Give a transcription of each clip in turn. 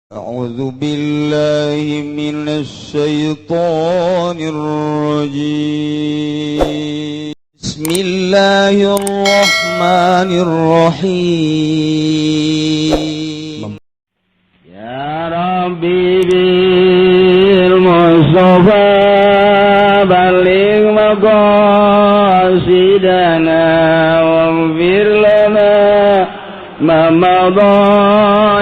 أعوذ بالله من الشيطان الرجيم بسم الله الرحمن الرحيم يا ربي بالمصطفى بلغ مقاصدنا واغفر لنا ما مضى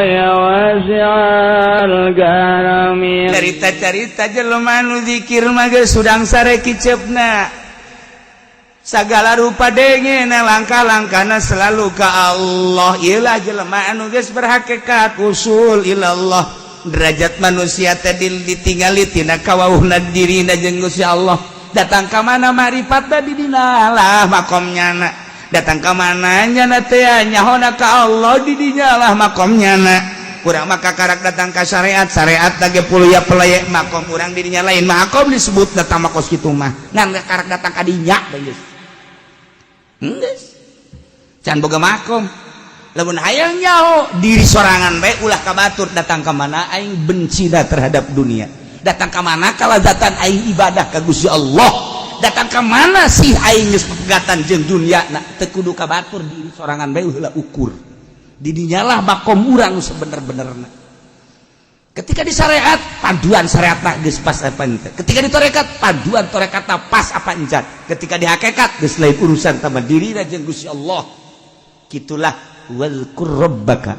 ya wasi'al karami cerita-cerita jelema nu zikir mah geus sudang sare kiceupna sagala rupa dengena langkah-langkahna selalu ka Allah. Ieu lah jelema anu geus berhakikat usul ilallah. Derajat manusia teh ditinggali tina kawauhna dirina jeung Gusti Allah. Datang ka mana marifat di dina lah makomnyana. Datang ke mana nyana teh nyahona ka Allah di dinya lah makomnya na. Urang maka karak datang ke syariat lagi puluh ya pelaya makom urang di dinya lain makom disebut datang makos kitu mah ngan karak datang ka dinya geus. Geus. Can boga makom. Lamun hayang nyaho diri sorangan bae ulah ka batur datang ka mana aing benci terhadap dunia. Datang ka mana kalazatan aing ibadah ka Gusti Allah. Datang ke mana sih aing geus pegatan jeung dunia na teu kudu ka batur diri sorangan bae heula ukur di dinyalah makom urang sebener-benerna. Ketika di syariat paduan syariatna geus pas apa ente, ketika di tarekat paduan tarekatna pas apa enjat, ketika di hakikat geus lain urusan sama dirina jeung Gusti Allah. Kitulah wazkur rabbaka,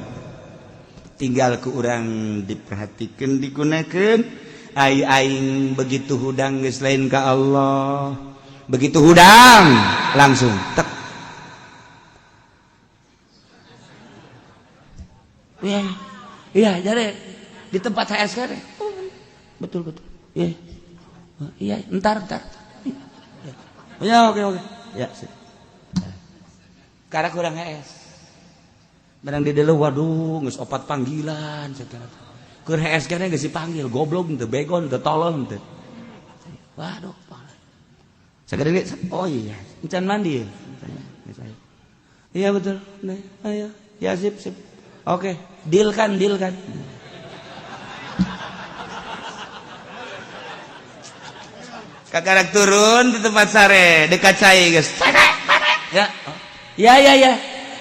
tinggal ke urang diperhatikeun digunakeun. Aing begitu hudang geus lain ka Allah, begitu hudang langsung tek. Iya jare di tempat saya sekarang. Betul iya entar ya oke ya karena kurang es barang di delu waduh geus opat panggilan satara. Keur HS kana geus dipanggil goblok teu begon teu tolol teu. Waduh. Sagede oh iya, encan mandi. Iya betul. Nah, ayo. Ya sip. Oke, deal kan. Kakarak turun di tempat sare dekat cai geus. Ya. Ya.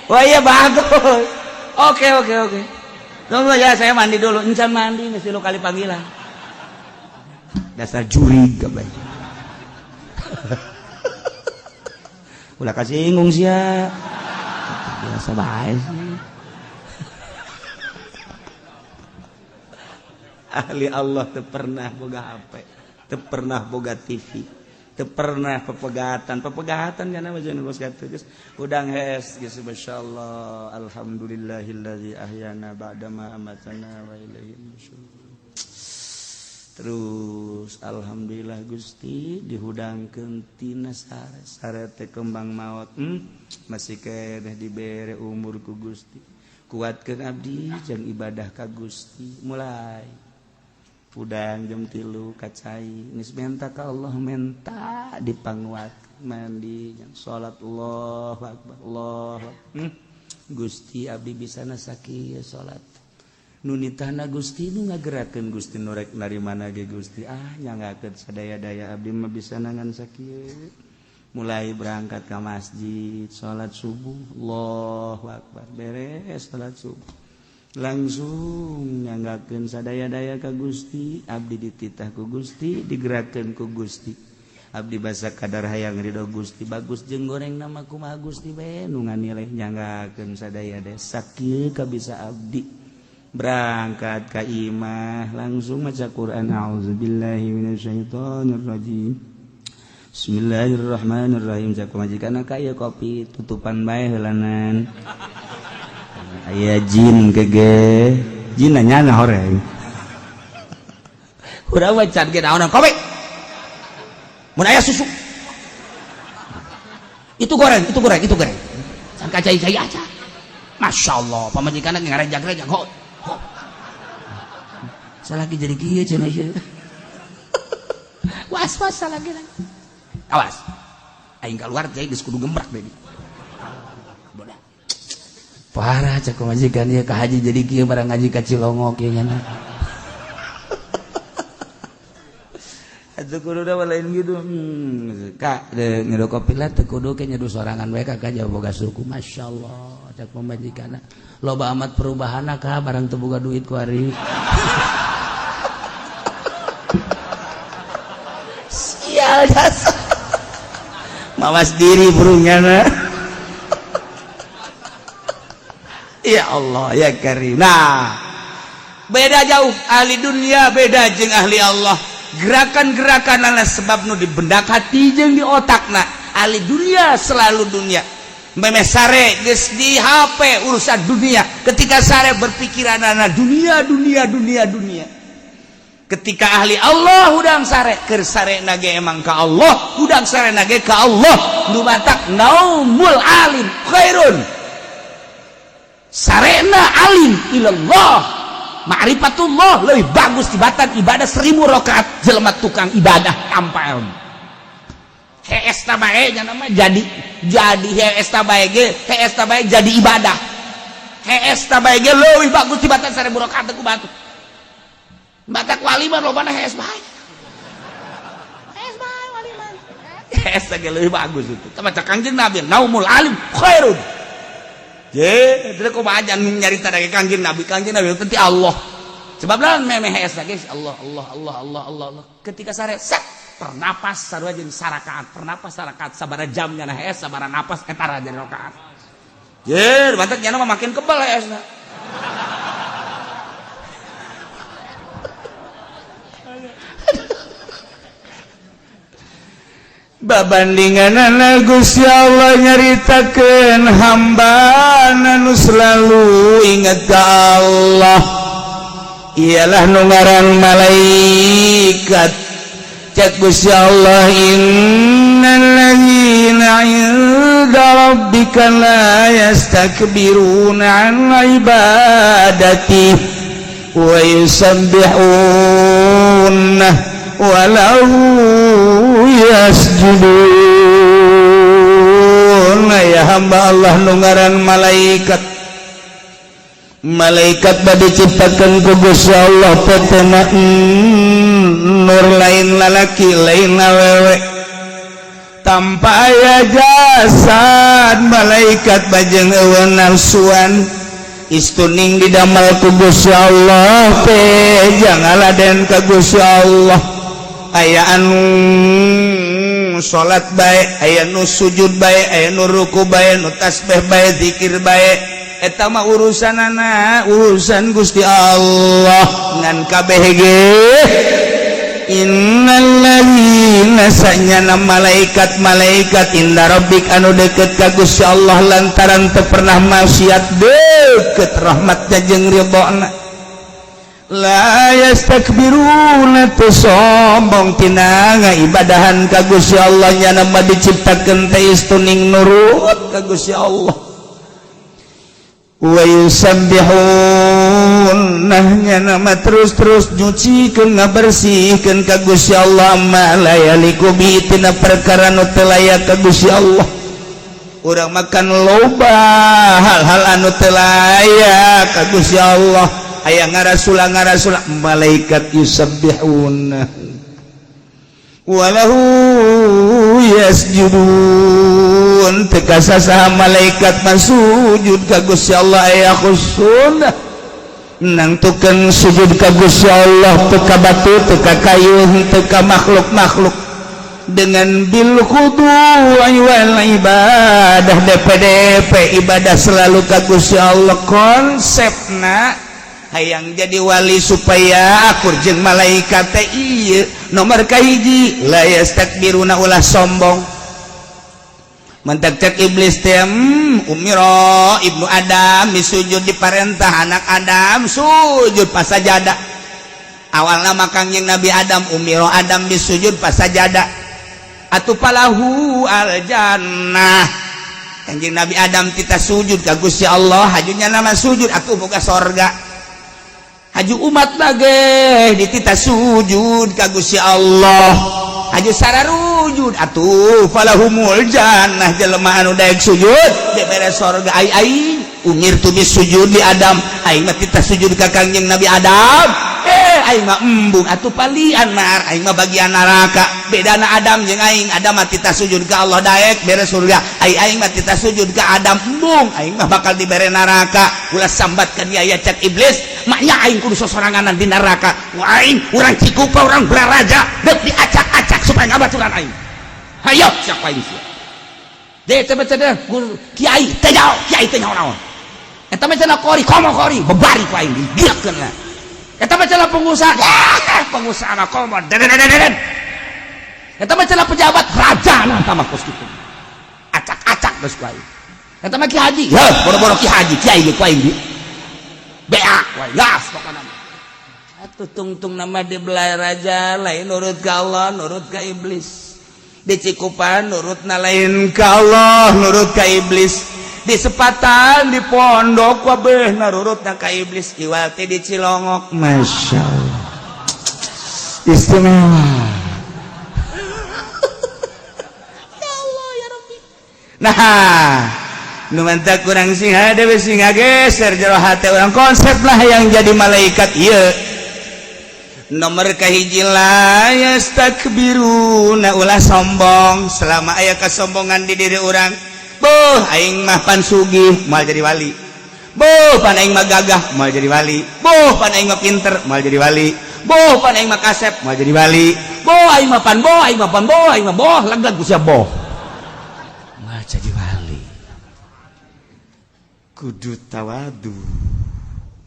Wah iya bagus. Oke. Tunggu ya saya mandi dulu. Encan mandi mesti lo kali panggilan. Dasar juri gabay. Ulah kasinggung sia. Biasa bae sih. Ahli Allah teu pernah boga HP, teu pernah boga TV, teu pernah pepegatan kana mah jeung bos gatu geus udang hes geus masyaallah alhamdulillahilladzi ahyana ba'da ma amatana wa ilaihi nusyur. Terus alhamdulillah Gusti dihudangkeun tina sare teh kembang maot masih keneh dibere umur ku Gusti. Kuatkeun abdi jeung ibadah ka Gusti mulai udang jam 3 kacai geus menta ka Allah menta dipanguat mandi jeung salat Allahu akbar Allah Gusti abdi bisana sakieu salat nu nitahna Gusti nu ngagerakeun Gusti nu rek narimana ge Gusti nyangakeun sadaya-daya abdi mah bisana ngan sakieu mulai berangkat ka masjid salat subuh Allahu akbar beres salat subuh langsung nyanggakeun sadaya-daya ka Gusti abdi dititah ku Gusti digerakkeun ku Gusti abdi basa kadar hayang ridho Gusti bagus jeung goreng nama kumaha Gusti bae nu nganileh nyanggakeun sadaya-daya sakieu kabisa abdi berangkat ka imah langsung maca Quran auzubillahi minasyaitonir rajim bismillahirrahmanirrahim cak majikanna ka ieu kopi tutupan bae heulanan. Aya jin kege jin nanya horeng udah wacan ge naon kopi mun aya susu itu goreng can kacai-cai aja masyaallah pamajikanna ngarejag-rejag ho salaki jadi kieu cenah ieu was salaki awas aing keluar teh geus kudu gembrak deui parah cek majikan dia ke haji jadi kieu barang ngaji ka Cilongok kieu nya atuh kudu da lain gitu Kak nyeduh kopi lah teu kudu ke nyeduh sorangan we Kak jauh boga suku masyaallah cak pembajikana loba amat perubahanna Kak barang teu boga duit ku ari sial jasa mawas diri burungnya ya Allah ya Karim. Nah, beda jauh ahli dunia beda jeung ahli Allah. Gerakan-gerakan adalah sebab nu dibendak hati jeung di otakna. Ahli dunia selalu dunia. Memeh sare geus di HP urusan dunia. Ketika sare berpikiran ana dunia. Ketika ahli Allah hudang sare keur sare nage emang ka Allah, hudang sare nage ka Allah. Nu matak naumul alim khairun. Sarena alim ilallah ma'rifatullah lebih bagus tibatan ibadah 1000 rakaat jelema tukang ibadah tanpa ilmu hees tabae nama jadi hees tabae ge hees tabae jadi ibadah hees tabae ge lebih bagus tibatan 1000 rakaat ku batu batak waliman lobana hees bae waliman hees ge lebih bagus itu maca Kangjeng Nabi naumul alim khairun jadi kau baca nyarita dari Kangjeng Nabi penting Allah. Sebab lah memeh hees guys Allah. Ketika sare set pernapas sarua jeung sarakaat pernapas sarakaat sabaraha jam nya hees sabaraha napas etara jadi rakaat. Jer bantet nya mah makin kebal heesna. Babandinganana Gusti Allah nyaritakeun hamba nu selalu ingat ka Allah ialah nu ngaran malaikat cek Gusti Allah innal ladzina 'inda rabbika la yastakbiruna 'an ibadati wa yusabbihuna wa lahu yasjudun ya hamba Allah nu ngaran malaikat bade ciptakeun ku Gusti Allah petena nur lain lalaki lain awewe tanpa aya jasad malaikat bajeng eueun nafsuan istuning didamel ku Gusti Allah teh jangaladen ka Gusti Allah aya anu salat bae aya nu sujud bae aya nu ruku bae nu tasbih bae zikir bae eta mah urusanana urusan Gusti Allah ngan kabeh ge innal ladzina sanyana malaikat inda rabbik anu deukeut ka Gusti Allah lantaran teu pernah maksiat deukeut rahmatna jeung ridhona la yastakbiruna sombong tina ngaibadahan ka Gusti Allah nya nama diciptakeun teh istuning nurut ka Gusti Allah wa yusabbihun nya nama terus nyucikeun ngabersihkeun ka Gusti Allah ma la yaliku bi tina perkara nu teu layak ka Gusti Allah urang makan loba hal-hal anu teu layak ka Gusti Allah aya ngarasula malaikat yusabbihuna walahu yasjudun teka saha malaikat masujud ka Gusti Allah aya khusyuk nangtukeun sujud ka Gusti Allah teka batu teka kayu teka makhluk dengan bil khudu wal ibadah DPDP ibadah selalu ka Gusti Allah konsepna hayang jadi wali supaya akur jeung malaikat teh ieu nomor kahiji la yastakbiruna ulah sombong mentak cek iblis teh umiro ibnu Adam disujud diparentah anak Adam sujud pas sajadah awalna mah Kangjeng Nabi Adam umiro Adam disujud pas sajadah atuh palahu al jannah Kangjeng Nabi Adam kita sujud ka Gusti Allah hajunya nama sujud atuh boga sorga haju umat lagi ditita sujud ka Gusti Allah haju sararujud atuh falahumul jannah jelema anu daek sujud beberes sorga ai umir tu bisujud di Adam ai mah tita sujud ka Kangjeng Nabi Adam aing mah embung atuh palian nar aing mah bagian neraka bedana Adam jeung aing Adam mah tita sujud ka Allah daek beres surga aing mah tita sujud ka Adam embung aing mah bakal dibere neraka ulah sambatkeun dia aya cek iblis maknya aing kudu sosoranganan di neraka aing urang Cikupa urang Blaraja deuk diacak-acak supaya ngabaturan aing hayo sak aing sia de teh bener kiai teh naon eta mah cenah kori komo kori bebari ku aing digieukeun lah eta mah cenah pengusaha mah komo deden eta mah cenah pejabat raja nah tah mah kos kitu acak-acak geus ku aing eta mah ki haji heuh boro-boro ki haji kiai ge ku aing di beak wae gas pokona atuh tungtung nama di belai raja lain nurut ka Allah nurut ka iblis di Cikupa nurutna lain ka Allah nurut ka iblis di sepatan di pondok wabeh narurutna ka iblis iwal teh di Cilongok Masya Allah istimewa ya Allah ya Rabbi nah nu mantak kurang singa dewe singa geser jero hate urang konsep lah yang jadi malaikat ieu nomor kahiji la yastakbiruna ulah sombong selama aya kasombongan di diri urang boh aing mah pan sugih moal jadi wali boh pan aing mah gagah moal jadi wali boh pan aing mah pinter moal jadi wali boh pan aing mah kasep moal jadi wali boh aing mah pan boh aing mah pan boh aing mah boh legag ku sia boh moal jadi wali kudu tawadu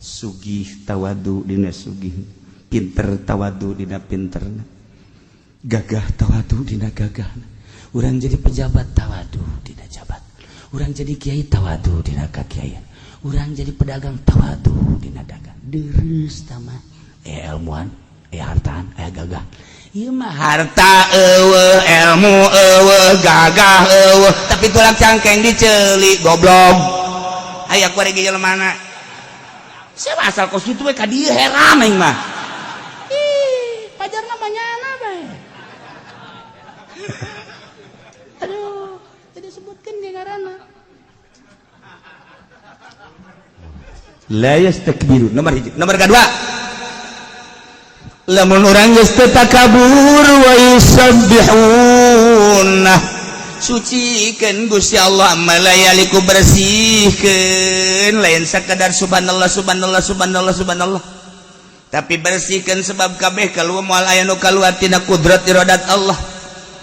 sugih tawadu dina sugih pinter tawadu dina pinterna gagah tawadu dina gagahna urang jadi pejabat tawadu dina jabat urang jadi kiai tawadu dina kakiaian urang jadi pedagang tawadu dina dagang deres tama ilmuan hartaan gagah ieu mah harta eueuh ilmu eueuh gagah eueuh tapi tulak cangkeng diceuli goblok aya ku ge jelema siapa asal kos kitu we ka dieu heran aing mah ih pajarna manyana bae aduh jadi sebutkan dia ngaranna la yastakbiru nomor hiji nomor kedua lamun urang geus teu takabur wa yusabbihuna sucikeun Gusti Allah malayaliku bersihkeun lain sakadar subhanallah subhanallah subhanallah subhanallah tapi bersihkeun sebab kabeh kaluar moal aya nu kaluar tina kudrat iradat Allah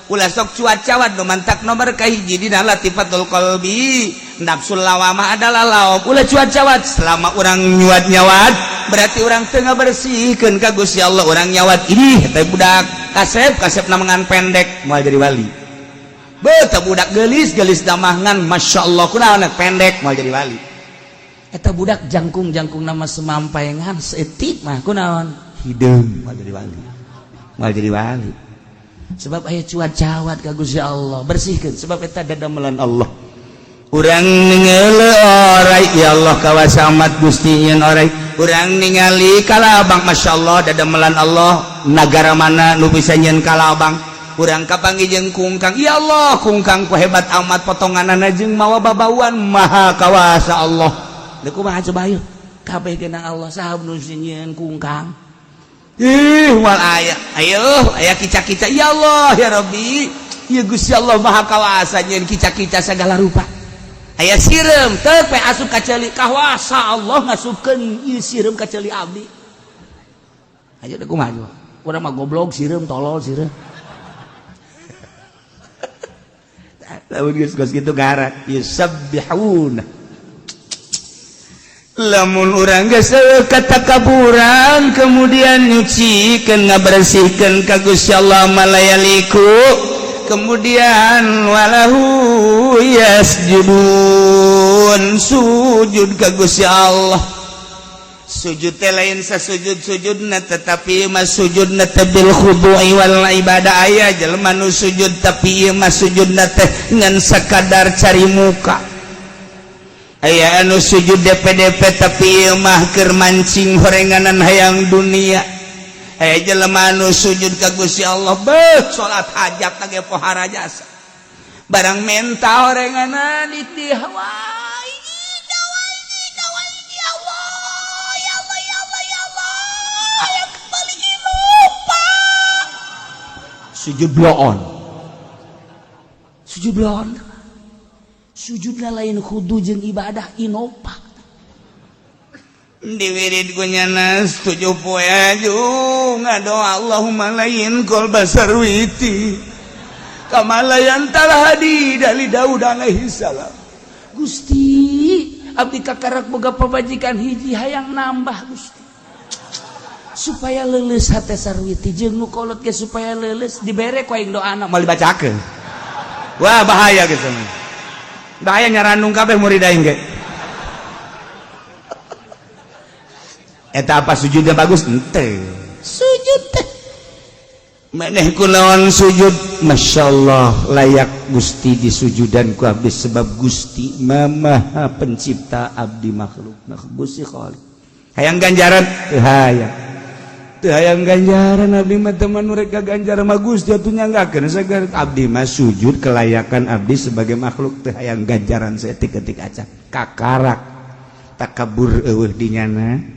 ulah sok cuaca nu mantak nomor kahiji dina latifatul qalbi nafsul lawamah adalah laop ulah cuaca selama urang nyuat nyawat berarti urang teu ngabersihkeun ka Gusti Allah urang nyawat ini teh budak kasep namangan pendek moal jadi wali teh budak gelis damangan masyaallah kunaon pendek moal jadi wali eta budak jangkung nama semampaengan seetik mah kunaon hideung moal jadi wali sebab aya cuat-cawat ka Gusti Allah bersihkeun sebab eta dadamelan Allah urang ningali orai ya Allah kawasa amat Gusti nyeun orai urang ningali kalabang masyaallah dadamelan Allah nagara mana nu bisa nyeun kalabang urang kapanggih jeung kungkang ya Allah kungkang ku hebat amat potonganana jeung mawa babauan maha kawasa Allah da kumaha coba ayo kabeh genang Allah saha nu nyeun kungkang wal aya aya kica-kica ya Allah ya Rabbi ya Gusti Allah maha kawasa nyeun kica-kica segala rupa aya sireum teu pe asup ka ceuli kawasa Allah ngasupkeun ieu sireum ka ceuli abdi ayo da kumaha coba urang mah goblok sireum tolol sireum lamun geus kitu ngaran yusabbihuna lamun urang geus katakaburan kemudian nyucikeun ngabersihkeun ka Gusti Allah malayaliku kemudian walahu yasjudun sujud ka Gusti Allah sujud teh lain sasujud-sujudna tetapi mah sujudna teh bil khudu'i wal ibadah aya jelema nu sujud tapi ieu mah sujudna teh ngan sakadar cari muka aya anu sujud DP tapi ieu mah keur mancing horenganan hayang dunia aya jelema anu sujud ka Gusti Allah beuh salat hajat tage pohara jasa barang menta horenganan ditihwa sujud bloon. Sujud bloon. Sujudna lain khudu jeung ibadah inopak. Diwirid ku nyana 7 poe aju ngadoa Allahumma lain kol basarwiti kamalayan talhadi dari Daud alaihi salam. Gusti abdi kakarak boga pabajikan hiji hayang nambah Gusti supaya leuleus hate sarwiti jeung nu kolot ge supaya leuleus dibere ku aing doana moal dibacakeun. Wah bahaya gitu. Bahaya nyaranung kabeh murid aing ge. Eta apa sujudnya bagus? Ente sujud teh maneh kunaon sujud masyaallah layak Gusti disujudan ku abdi sebab Gusti Maha pencipta abdi makhluk Gusti Khalik hayang ganjaran teu hayang ganjaran abdi mah teman mereka ganjaran mah Gusti atuh nyanggakeun sagar abdi mah sujud kelayakan abdi sebagai makhluk teu hayang ganjaran saeutik-eutik acan kakarak takabur eueuh dinyana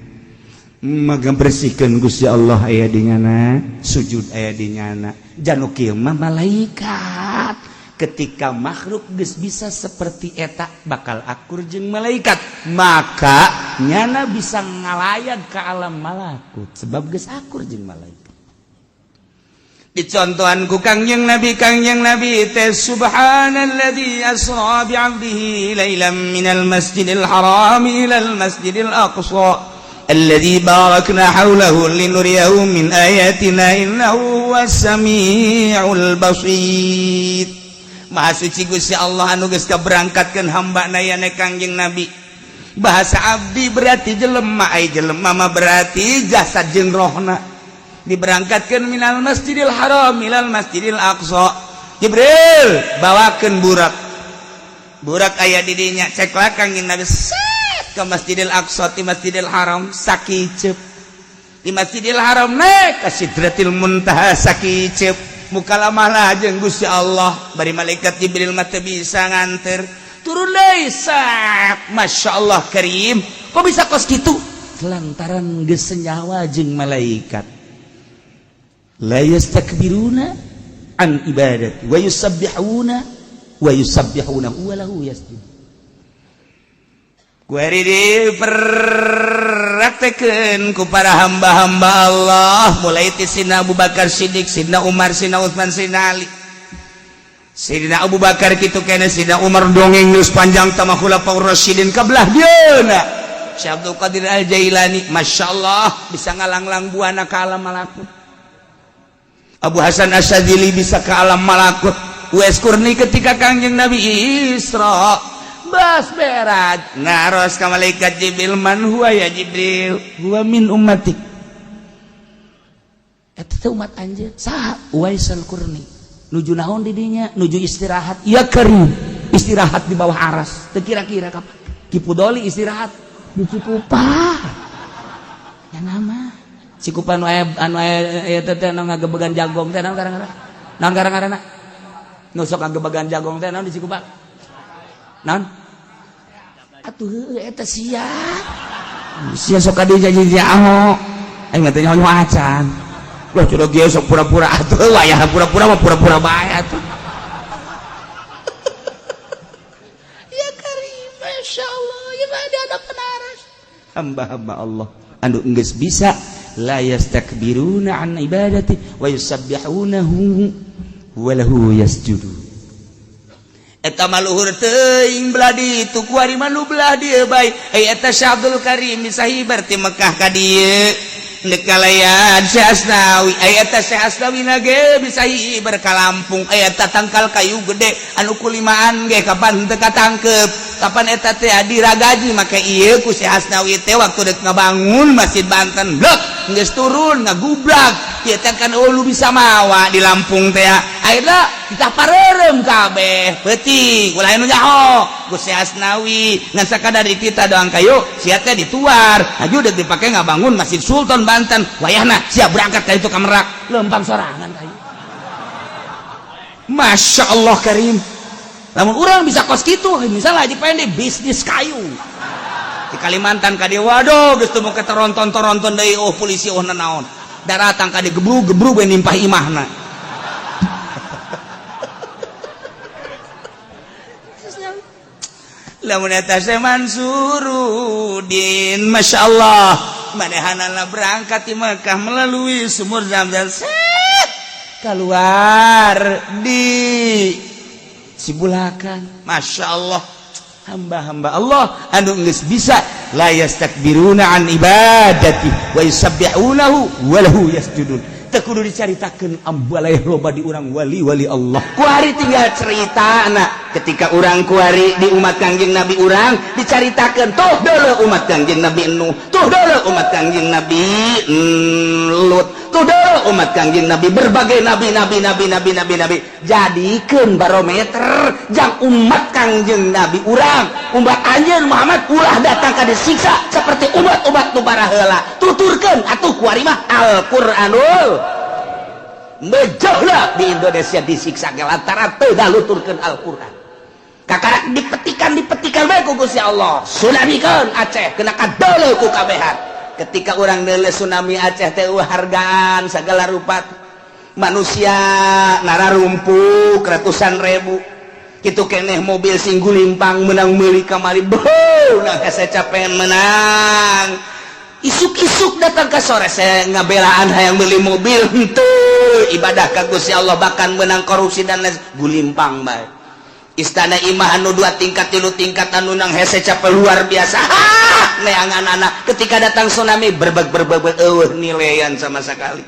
maka bersihkan Gusti Allah aya dinyana sujud aya dinyana janu kieu mah malaikat ketika makhluk geus bisa seperti eta bakal akur jeung malaikat maka nyana bisa ngalayan ke alam malakut sebab geus akur jeung malaikat. Dicontohan ku Kangjeng Nabi teh subhanalladzi asra bi 'abdihi lailan minal masjidil haram ilal masjidil aqsa alladzi barakna haulahu linuriyahu min ayatina innahu was-sami'ul basir. Maha suci Gusti Allah anu geus kaberangkatkeun hamba-Na yana Kangjeng Nabi. Bahasa abdi berarti jelema ai jelema mah berarti jasad jeung rohna. Diberangkatkeun minal masjidil haram ilal masjidil aqsa. Jibril bawakeun burak. Burak aya di dinya ceklah Kangjeng Nabi ke Masjidil Aqsa di Masjidil Haram sakicep di Masjidil Haram naik ke Sidratil Muntaha sakicep muka lama jeung Gusti Allah bari malaikat Jibril mah teu bisa nganter turun deui sak masyaallah karim kok bisa kos kitu lantaran geus senyawa jeung malaikat la yastakbiruna an ibadati wa yusabbihuna wa lahu yasjud. Kuari dipraktekeun ku para hamba-hamba Allah mulai ti Sidina Abu Bakar Siddiq, Sidina Umar, Sidina Utsman, Sidina Ali. Sidina Abu Bakar kitu kene Sidina Umar dongeng geus panjang tama khulafaur rasyidin kabelah dieuna. Syekh Abdul Qadir Al-Jailani masyaallah bisa ngalanglang buana ka alam malakut. Abu Hasan Asyadzili bisa ke alam malakut. Uwais Kurni ketika Kangjeng Nabi Isra bas berat naros ka malaikat Jibril man huwa ya Jibril huwa min ummatik eta teh umat anjeun saha Uwaisal Qurni nuju naon di dinya nuju istirahat ya karim istirahat di bawah aras teu kira-kira kapan Kipudoli istirahat di Cikupa ya nama Cikupa anu aya teh anu ngagebegan jagong teh naon garang-garang nu sok ngagebegan jagong teh naon di Cikupa naon atuh eta sia sok kadi janji aho aing mah teh nyaho acan wah curug ge sok pura-pura atuh wayah pura-pura mah pura-pura bae atuh ya karim masyaallah ya ada penaras hamba-hamba Allah anu geus bisa la yastakbiruna an ibadati wa yusabbihunahu wa lahu yasjudun. Eta maluhur teuing belah ditu kuari manu belah dieu bae eta Syekh Abdul Karim bisa hibar ti Mekah ka dieu nekalayan Syekh Asnawi eta Syekh Asnawi ge bisa hibar ka Lampung eta tangkal kayu gede anu kulimaan ge kapan teu katangkep kapan eta teh diragaji make ieu ku Syekh Asnawi teh waktu deuk ngabangun Masjid Banten blok geus turun ngagubrak ieu teh kan ulu bisa mawa di Lampung teh ayeuna kita pareureum kabeh peuting ulah anu nyaho ku Syekh Asnawi ngan sakadar kita doang kayu sia teh dituar aju deuk dipake ngabangun Masjid Sultan Banten wayahna siap berangkat ka itu ka Merak lempang sorangan kayu Masya Allah karim lamun urang bisa kos kitu misalnya Haji Pendek bisnis kayu di Kalimantan ka dieu waduh geus teu moke teronton deui polisi naon daratang ka dieu gebrug we nimpah imahna lamun eta Mansurudin Masya Allah manehanana berangkat di Mekah melalui sumur Zamzam keluar di Cibulakan. Masya Allah hamba-hamba Allah anu geus bisa la yastakbiruna an ibadati wa yusabbihunahu wa lahu yasjudun. Teu kudu dicaritakeun ambalai loba di urang wali-wali Allah. Kuari tinggal cerita anak ketika urang kuari di umat Kangjeng Nabi urang dicaritakeun tuh deuleu umat Kangjeng Nabi Nuh, tuh deuleu umat Kangjeng Nabi Lut, tuh deuleu umat Kangjeng Nabi berbagai nabi jadikeun barometer jang umat Kangjeng Nabi urang umat anjeun Muhammad ulah datang ka disiksa seperti umat-umat nu baraheula. Tuturkeun atuh kuari mah Al-Qur'anul Mejahlah di Indonesia disiksa ke lantaran teu daluturkeun Al-Qur'an. Kakarak dipetikan bae ku Gusti Allah. Tsunamikeun Aceh kena kadeuleu ku kabehan. Ketika orang deuleu tsunami Aceh teh hargaan segala rupa manusia nararumpuk ratusan ribu. Kitu keneh mobil sing gulimpang menang meuli kamari. Beuh, nah saya capek menang. Isuk-isuk datang ke sore saya ngabelaan hayang beli mobil henteu ibadah ka Gusti Allah bahkan menang korupsi dan lain gulimpang bae. Istana Imah anu 2 tingkat 3 tingkat anu nang hese capek luar biasa. Neangan-anak ketika datang tsunami berbeg nilean sama sekali.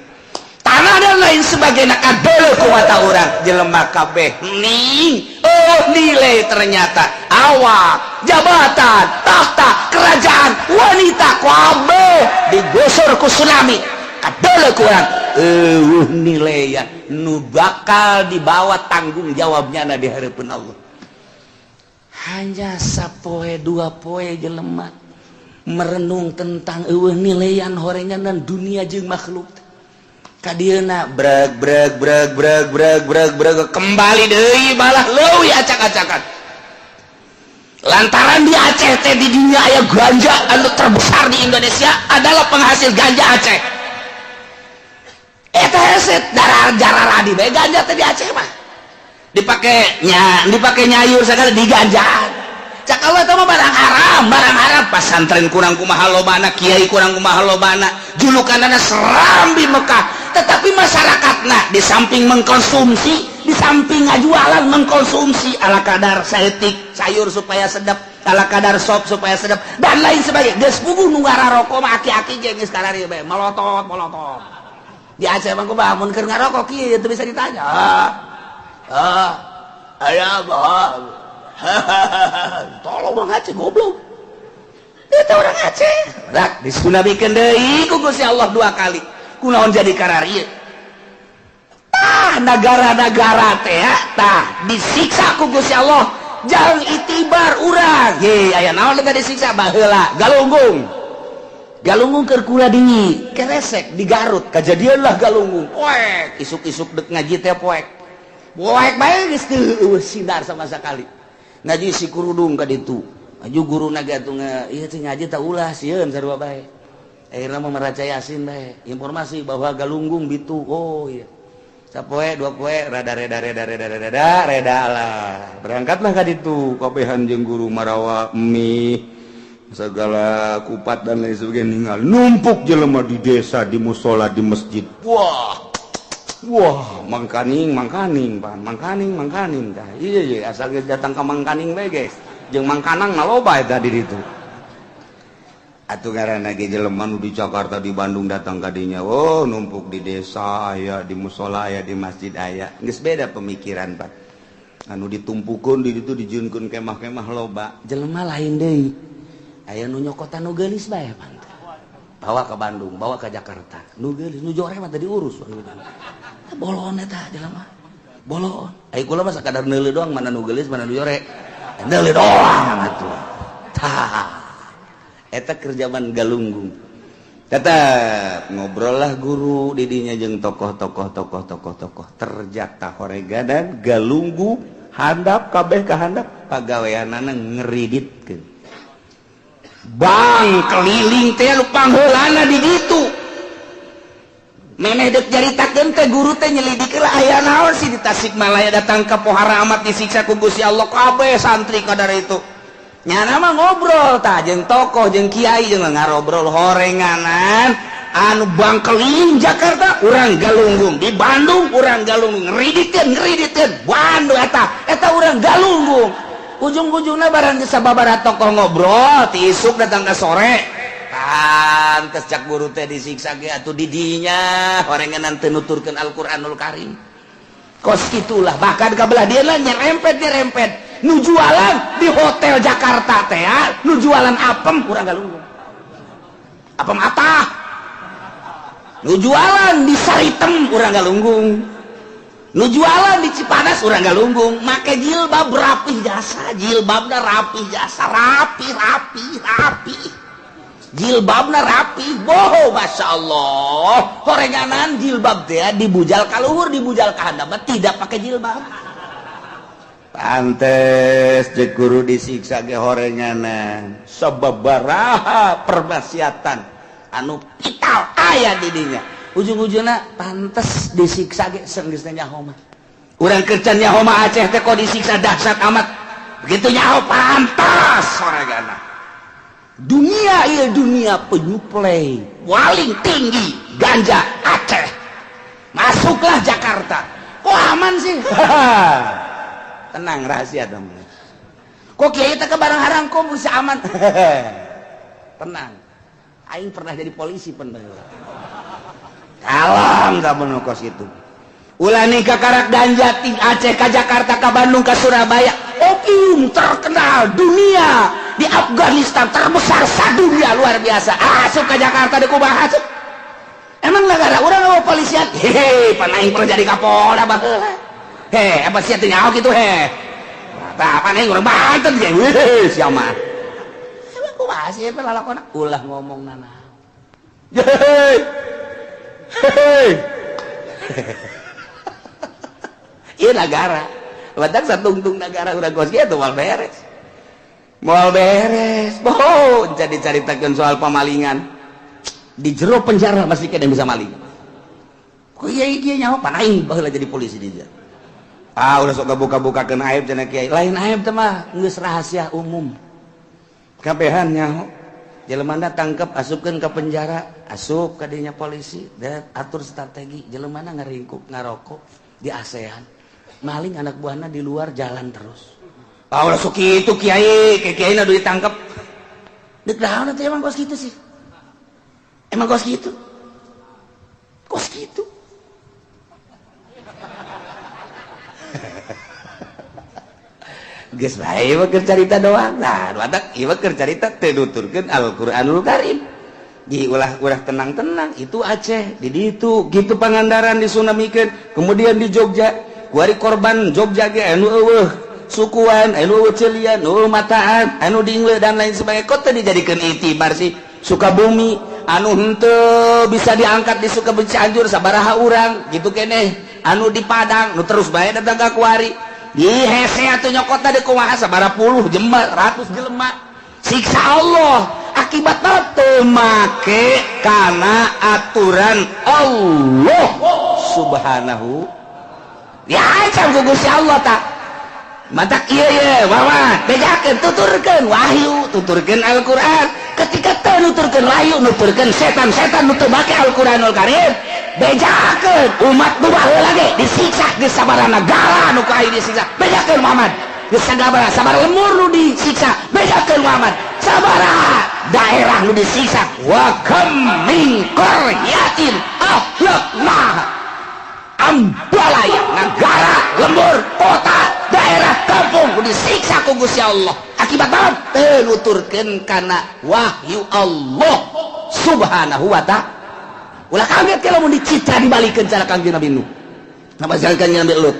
Tanah dan lain sebagainya kadeuleu ku mata urang jelema kabeh ning nilai ternyata awak jabatan tahta kerajaan wanita kabeh digusur ku tsunami kadeuleu ku urang nilaian nu bakal dibawa tanggung jawabnya di hareupeun Allah. Hanya sapoe 2 poe jelema merenung tentang nilaian horengan dan dunia jeung makhluk kadieuna breg kembali deui balah leuwih acak-acakan lantaran di Aceh teh di dunia aya ganja anu terbesar di Indonesia adalah penghasil ganja Aceh eta hese darah di bae ganja teh di Aceh mah dipake nyayur segala diganjaan cak Allah itu mah barang haram pasantren kurang kumaha lobana kiai kurang kumaha lobana julukanana serambi Mekah tetapi masyarakatna di samping mengkonsumsi di samping ngajualan mengkonsumsi ala kadar saeutik sayur supaya sedap ala kadar sop supaya sedap dan lain sebagainya geus puguh nu ngararoko mah aki-aki ge geus kalari bae melotot di Aceh mah kumaha mun keur ngarokok kieu teu bisa ditanya aya bah tolong orang Aceh goblok itu orang Aceh rak disunabikeun deui ku Gusti Allah 2 kali kunaon jadi kararieu negara-negara teh tah disiksa ku Gusti Allah jang itibar urang ye aya naon eta disiksa baheula galunggung keur kula di keresek di Garut kajadianlah galunggung poek isuk-isuk dek ngaji teh poek bae geus teu sinar sama sekali ngaji si kurudung ka ditu aju guru naga tu ieu teh ngaji tak ulah sieun sarua bae akhirna mah maraca Yasin bae informasi bahwa galunggung bitu oh iya sapoe 2 poe rada lah berangkatlah ka ditu kabehan jeung guru marawa mie segala kupat dan lain sebagainya ninggal numpuk jelema di desa di musola di masjid wah mangkaning tah iya asal geus datang ka mangkaning bae guys jeung mangkanang loba eta di ditu atuh ngaranna ge jelema nu di Jakarta di Bandung datang ka dinya oh numpuk di desa aya di musola aya di masjid aya geus beda pemikiran Pak anu ditumpukeun di ditu dijieunkeun kemah-kemah loba jelema lain deui aya nu nyokotan nu geulis bae Pak bawa ke Bandung bawa ke Jakarta nu geulis nu jore mah tadi urus bolon eta jelema bolon ai kula mah sakadar neuleuh doang mana nu geulis mana nu jore neuleuh doang atuh tah eta kerjaman galunggung tetap ngobrol lah guru didinya jeung tokoh-tokoh terjata horeganan galunggu handap kabeh ka handap pagaweanana ngeriditkeun bang keliling teh lu pangheulana di ditu meneh dek jaritakeun teh guru teh nyelidikeun aya naon sih di Tasikmalaya datang ke Pohara amat disiksa ku Gusti Allah kabeh santri kadar itu nya nama ngobrol tah jeung tokoh jeung kiai jeung ngarobrol horenganan anu Bangkeling Jakarta urang galunggung, di Bandung urang galunggung, ngeridikeun Bandung eta urang galunggung. Ujung-ujungna barang sababaraha tokoh ngobrol ti isuk datang ka sore pantes cak guru teh disiksa ge atuh di dinya horenganan teu nuturkeun Al-Qur'anul Karim. Kos itulah bahkan kabelah dia lah nyerempet nu jualan di hotel Jakarta teh nu jualan apem urang galunggung, apem atah nu jualan di Saritem urang galunggung, nu jualan di Cipanas urang galunggung, make jilbab rapih jasa, jilbabna rapih jasa, rapi jilbabna rapi, boho masya Allah horenganan jilbab dia dibujal kaluhur dibujal ka handap tidak pakai jilbab. Pantes jeung guru disiksa ge horenganan sababaraha permaksiatan anu vital aya di dinya. Ujung-ujungna pantes disiksa ge geus nyaho mah urang keur can nyaho mah Aceh teh kok disiksa dahsyat amat begitu nyaho pantas horenganan. Dunia ieu dunia penyuplai paling tinggi ganja Aceh. Masuklah Jakarta. Kok aman sih? Tenang rahasia dong. Kok kiai teh ke barang harang kok bisa aman? Tenang. Aing pernah jadi polisi bener. Kalem samun kos itu. Ulah nikah karak ganja ting Aceh ke Jakarta ke Bandung ke Surabaya. Opium terkenal dunia di Afghanistan terbesar sadunia luar biasa. Asup ke Jakarta di kumaha asup. Emang negara urang mau polisian? Hehe, pan aing pernah jadi Kapolda baheula. He, apa sia teh nyaho kitu he. Tah pan aing urang Banten ge. Weh, sia mah. Emang kumaha sih eta lalakonna? Ulah ngomongna naon. Hei. Hei. Ieu negara. Badak satungtung negara urang kos kieu moal beres. Moal beres. Boh, jadi caritakeun soal pamalingan. Di jero penjara masih kena bisa maling. Kok kiai nyaho pan aing baheula jadi polisi di dieu. Udah sok buka-bukakeun aib cenah kiai. Lain aib teh mah geus rahasia umum. Kabehan nyaho. Jelemana tangkep asupkeun ka penjara, asup ka dinya polisi, dan atur strategi. Jelemana ngaringkuk ngarokok di ASEAN. Maling anak buahna di luar jalan terus. Udah sok kitu kiai, kiai-kiaina udah ditangkep. Dek naon teh emang kos kitu sih? Emang kos gitu? Kos gitu? Geus bae mah keur carita doang. Nah, badak ieu keur carita teu nuturkeun Al-Qur'anul Karim. Di ulah tenang-tenang itu Aceh, di ditu gitu Pangandaran disunamikeun, kemudian di Jogja, kuari korban Jogja ge anu eueuh sukuan, anu eueuh ceulian, anu mataan, anu dingle dan lain sebagainya. Kok teu dijadikeun itibar sih? Sukabumi anu henteu bisa diangkat di Sukabumi Cianjur sabaraha urang gitu keneh anu di Padang nu terus bae datang ka kuari di hese atuh nyokotna di kumaha sabaraha puluh jembar ratus jelema siksa Allah akibatna teu make kana aturan Allah subhanahu ya can Gusti Allah tak matak ieu Mama bejakeun tuturkeun wahyu tuturkeun Al-Qur'an ketika teu nuturkeun wahyu nuturkeun setan-setan nu teu make Al-Qur'anul Karim bejakeun umat nu baheula ge disiksa di sabaraha negara nu ku aing disiksa bejakeun Muhammad di sabaraha lemur nu disiksa bejakeun Muhammad sabaraha daerah nu disiksa wa kam min qaryatin ahlaknaha ambalaya negara lembur kota daerah kampung disiksa ku Gusti Allah akibat naon teu nuturkeun kana wahyu Allah subhanahu wa ta'ala. Ulah kaget kalau mau dicitra dibalikeun cara Kangjeng Nabi Nuh napa jalan Kangjeng Nabi Lut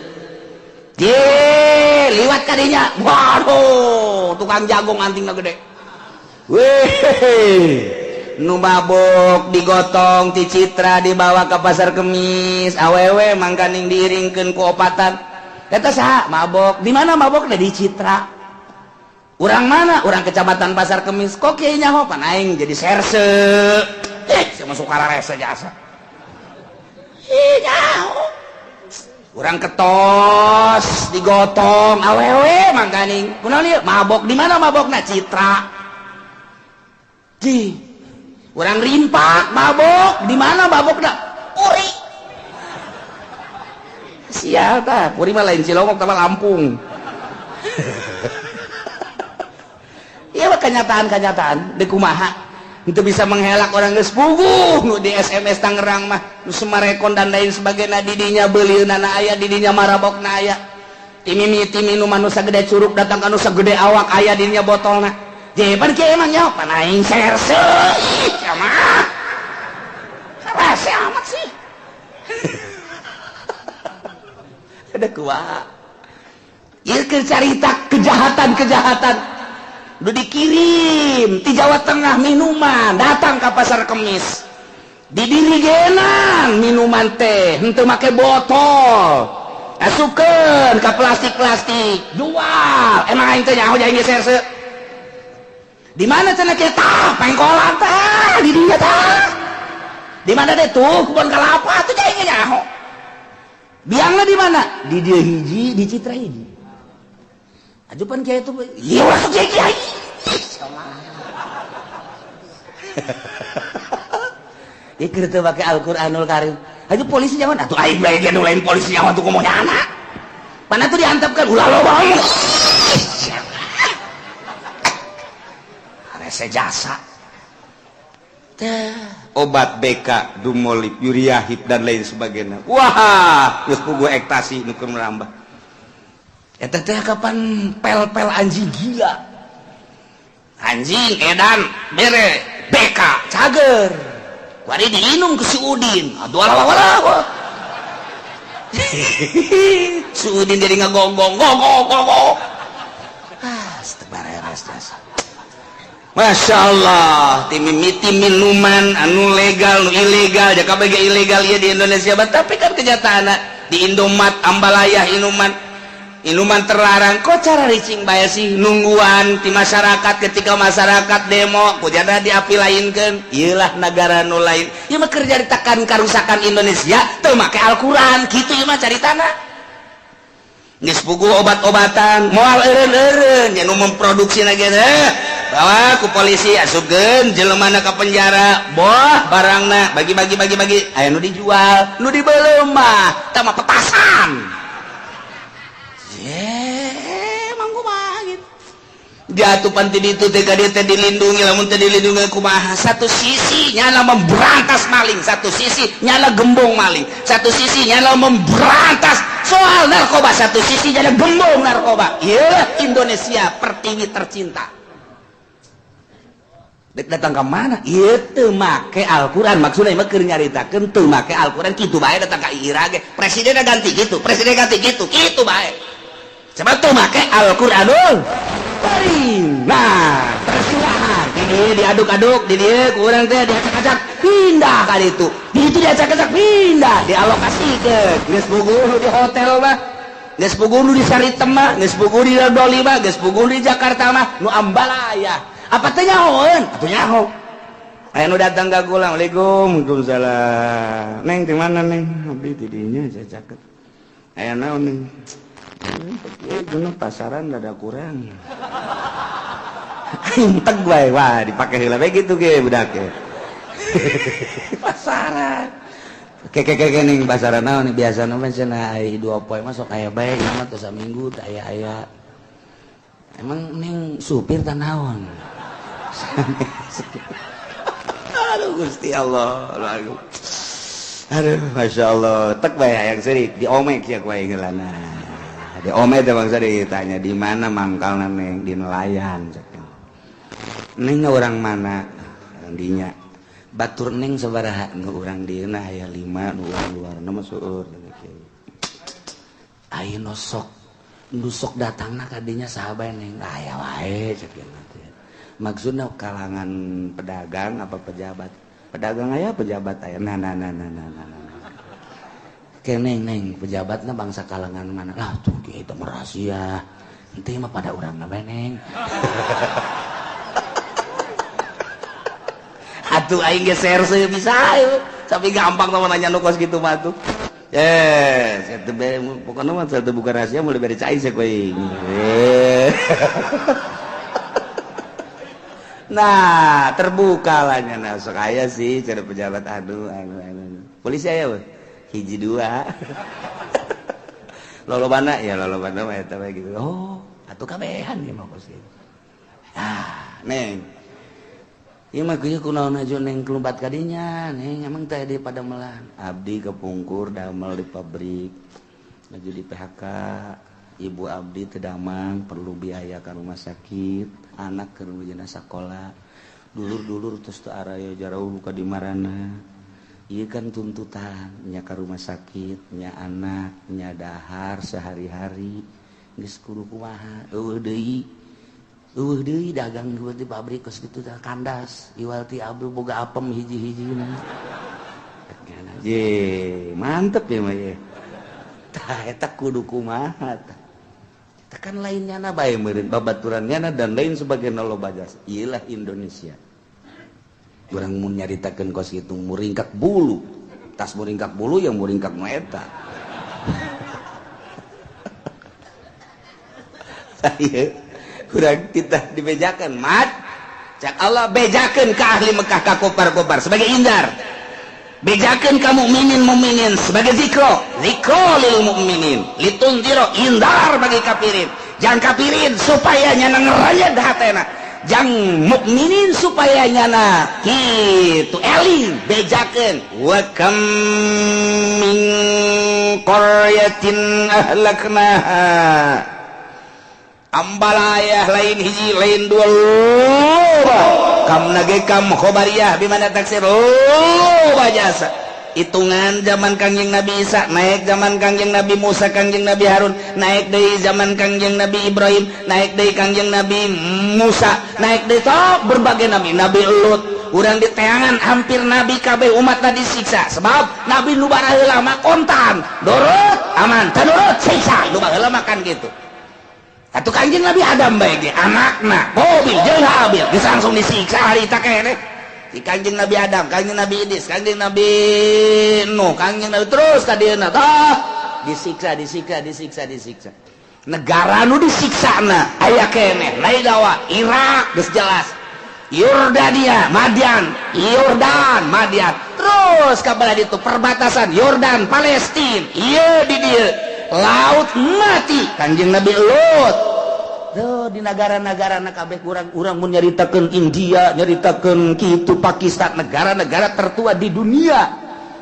liwat ka dinya waduh tukang jagung antingna gede weh nu mabok digotong ti citra dibawa ke pasar Kemis awewe mangkaning diiringkeun ku opatan eta saha mabok di mana mabok da di Citra urang mana urang kecamatan Pasar Kemis kok kieu nyaho pan aing jadi serse sama sukara rese jasa nyaho Kurang ketos digotong awewe mangkaning kunaon ieu mabok di mana mabokna Citra kurang rimpak mabok di mana mabokna Puri sia tah Puri mah lain Cilongok teh Lampung ieu kenyataan deuk kumaha itu bisa menghelak orang geus puguh nu di SMS Tangerang mah nu semarekon dan lain sebagainya didinya beulieunana aya didinya marabokna aya timimi nu manusia gede curug datang ka nu sagede awak aya didinya botolna jeban kieu emang nyaho panaing serse ih mah rase amat sih ada kumaha ieu keur carita kejahatan udah dikirim di Jawa Tengah minuman datang ke pasar Kemis didirigenan minuman teh henteu make botol asukeun ka plastik jual emang aing teh nyaho jadi serse di mana cenah kieu tah pengkolan tah di dinya tah di mana deh tuh kebun kelapa tuh jadi nyaho biangna di mana di dieu hiji di Citra hiji ajupan kiai itu iya masuk kiai ikir teu pakai Al-Qur'anul Karim aju polisi jangan atuh aing bae dia nu lain polisi jangan tuh kumonya anak pana tuh diantepkan ulah lo banget rese jasa obat BK Dumolip Yuriahip dan lain sebagainya wah geus puguh ektasi nu keur merambah eta teh kapan pel-pel anjing gila anjing edan bere BK cager wari diinum ke si Udin aduh wala si Udin jadi ngagonggong gong setebareres jasa Masya Allah timimiti minuman anu legal nu ilegal jaka bagi ilegal ya di Indonesia tapi kan kenyataanna di Indomaret Ambalaya inuman terlarang kok cara ricing bae sih nungguan di masyarakat ketika masyarakat demo kujana diapilainkeun ieulah negara nu lain ieu mah keur caritakan karusakan Indonesia teu make Al-Qur'an kitu ieu mah caritana geus puguh obat-obatan moal eureun-eureun nya nu memproduksi na geus bawa ku polisi asupkeun jelemana ka penjara boh barangna bagi-bagi aya nu dijual nu dibeuleum mah tah mah petasan emang kumaha gitu jatuh panti itu teh dilindungi lamun teh dilindungi kumaha satu sisi nyala memberantas maling satu sisi nyala gembong maling satu sisi nyala memberantas soal narkoba satu sisi nyala gembong narkoba iyalah Indonesia pertiwi tercinta dek datang ke mana ieu teu make Al-Qur'an maksudna mah keur nyaritakeun teu make Al-Qur'an kitu bae datang ka IRA ge presiden ganti gitu kitu bae coba tuh make Al-Qur'anul Karim nah persilahan ini diaduk-aduk di dia kurang teh diacak-acak pindah kali itu di itu diacak-acak pindah dialokasikeun geus puguh di hotel mah geus puguh di Saritem mah geus puguh di Doli mah geus puguh di Jakarta mah nu Ambalaya apa teh nyahoeun atuh nyaho aya nu datang ka kula Waalaikumsalam neng di mana neng abdi di dinya cacaket aya naon neng Gunung pasaran ada kurang. Integ bae wah dipake heula bae kitu ge budak ge. Pasaran. Keke ning pasaran naon biasana mah cenah ai 2 poe mah sok aya bae ieu mah teu saminggu teu aya. Emang ning supir teh naon? Aduh Gusti Allah. Aduh Masya Allah. Tek bae hayang seurik diomek ya kuaing heulana. Di ome teh bangsa ditanya di mana mangkalna neng di nelayan neng orang mana dinya batur neng sabaraha nu urang dieuna aya 5 nu urang luarna mah seueur aya nusok datangna ka dinya saha bae neng aya wae cekeuna teh maksudna kalangan pedagang apa pedagang aya pejabat aya nah neng pejabatnya bangsa kalangan mana lah tuh kita merahasia nanti mah pada orang nabe neng atuh aing geser saya bisa tapi gampang sama nanya nukos gitu mah tuh pokoknya mah satu buka rahasia mulai beri cai sekoing. Nah, terbuka lah nyana sok aya sih cara pejabat anu. Polisi aya we. Hiji dua. Lolobana ya lolobana mah eta we gitu. Oh, atuh kabehan ieu mah pos gitu. Ah, Neng. Ieu mah kieu kunaon aja Neng kelumpat ka dinya, Neng emang teh di Pademelan. Abdi kepungkur damel di pabrik. Maju di PHK. Ibu abdi teu damang perlu biaya ka rumah sakit, anak keur nujana sakola. Dulur-dulur terus teu araya jarauh ka di marana. Ieu kan tuntutan nya ka rumah sakit, nya anak, nya dahar sehari-hari. Geus kudu kumaha? Eueuh deui dagang di pabrik geus kitu teh kandas. Iwal ti abdi boga apem hiji-hijina. Ye, mantep ya mah ye. Tah eta kudu kumaha tah. Tekan lainnya na bae meureun babaturannya na dan lain sebagainya loba jas. Iyalah Indonesia. Urang mun nyaritakeun kos kitu muringkak bulu. Tas muringkak bulu yang muringkak nu eta. Saya urang kita dibejakeun mat. Cak Allah bejakeun ka ahli Mekah ka kopar-kopar sebagai indar. Bejakeun ka mukminin sebagai zikro lil mukminin, litunziro indar bagi kafirin. Jang kafirin supaya nyana ngerayad hatena, jang mukminin supaya nyana kitu eling bejakeun. Wa kam min qaryatin ahlaknaha, ambalayah lain hiji lain dua loba. Kam nage kam khobariyah bimana taksir loba jasa. Hitungan zaman Kangjeng Nabi Isa, naik zaman Kangjeng Nabi Musa, Kangjeng Nabi Harun, naik dari zaman Kangjeng Nabi Ibrahim, naik dari Kangjeng Nabi Musa, naik dari berbagai nabi, Nabi Lut. Urang di teangan hampir nabi kabeh umatna disiksa sebab nabi nu baraheula mah kontan, nurut aman, teu nurut siksa, nu baheula makan gitu. Atuh Kangjeng Nabi Adam bae ge anakna Qabil jeung Habil geus langsung disiksa harita keneh. Di Kangjeng Nabi Adam, Kangjeng Nabi Idris, Kangjeng Nabi Nuh, Kangjeng Nabi terus ka dieuna tah disiksa. Negara nu disiksana aya keneh, Naidawa, Irak geus jelas. Yordania, Madian, terus ka bala ditu perbatasan Yordan, Palestina. Ieu di dieu laut mati Kangjeng Nabi Lut. Tuh di negara-negara kabeh urang mun nyaritakeun India, nyaritakeun kitu Pakistan, negara-negara tertua di dunia.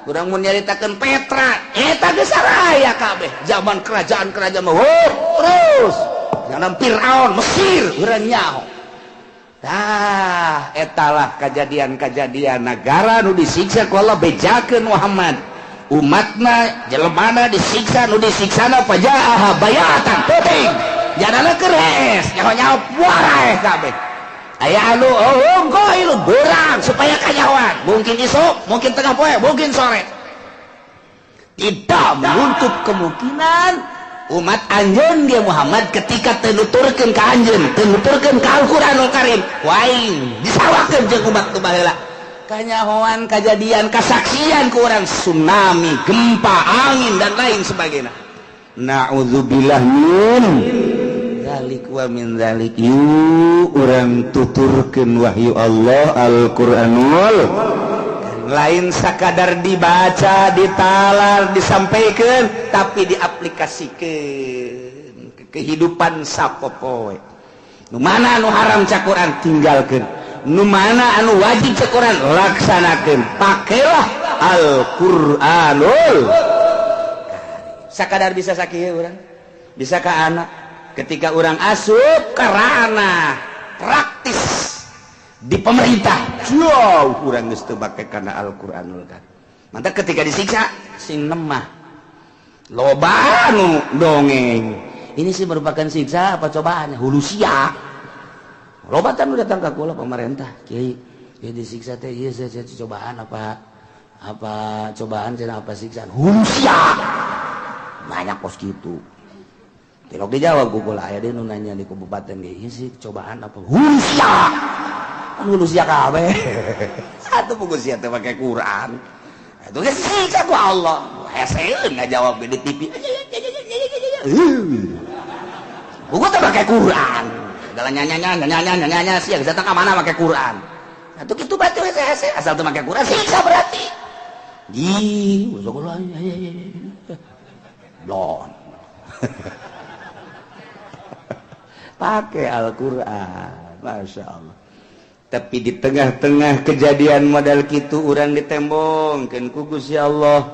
Urang mun nyaritakeun Petra, eta geus saraya kabeh. Zaman kerajaan-kerajaan mah terus. Zaman Firaun Mesir urang nyaho. Tah etalah kejadian-kejadian negara nu disiksa ku Allah bejakeun Muhammad. Umatna jelemana disiksa nu disiksana pajaaha bayatan penting jadana keres nyaho-nyaho wae kabeh aya anu goil beurang supaya kanyawan mungkin isuk mungkin tengah poe mungkin sore tidak menutup kemungkinan umat anjeun dia Muhammad ketika teu nuturkeun ka anjeun teu nuturkeun ka Al-Qur'anul Karim waing disawakeun jeung umat teu baheula kanyahoan kejadian kesaksian ku orang tsunami, gempa, angin dan lain sebagainya. Na'udzubillah min dzalik wa min dzalik. Yu urang tuturkeun wahyu Allah Al-Qur'anul lain sakadar dibaca, ditalar, disampaikan tapi diaplikasikeun ke kehidupan sapopoe. Nu mana anu haram ca Quran tinggalkeun. Nu mana anu wajib ca Quran laksanakeun. Pakailah Al-Qur'anul sakadar bisa sakieu urang bisa ka anak ketika urang asup ka ranah praktis di pemerintah jauh urang geus teu make kana Al-Qur'anul kan mantap ketika disiksa sing nemah loba anu dongeng ini sih merupakan siksa apa cobaan hulu sia lobatan udah datang ke kula pemerintah kiai disiksa teh ieu cobaan apa cobaan cenah apa siksaan hulu sia banyak pos gitu tilok dijawab ku kula aya deui nu nanya di kabupaten ge ieu sih cobaan apa hulu sia kabeh satu buku sia teh make Quran itu geus siksa ku Allah nggak jawab di TV. Gua tuh pakai Quran. Segala nyanyi sih yang datang ke mana pakai Quran. Satu gitu batu asal tuh pakai Quran siksa berarti. Blon. Pakai Al-Quran, Masya Allah. Tapi di tengah-tengah kejadian modal gitu orang ditembongkeun ku Gusti Allah.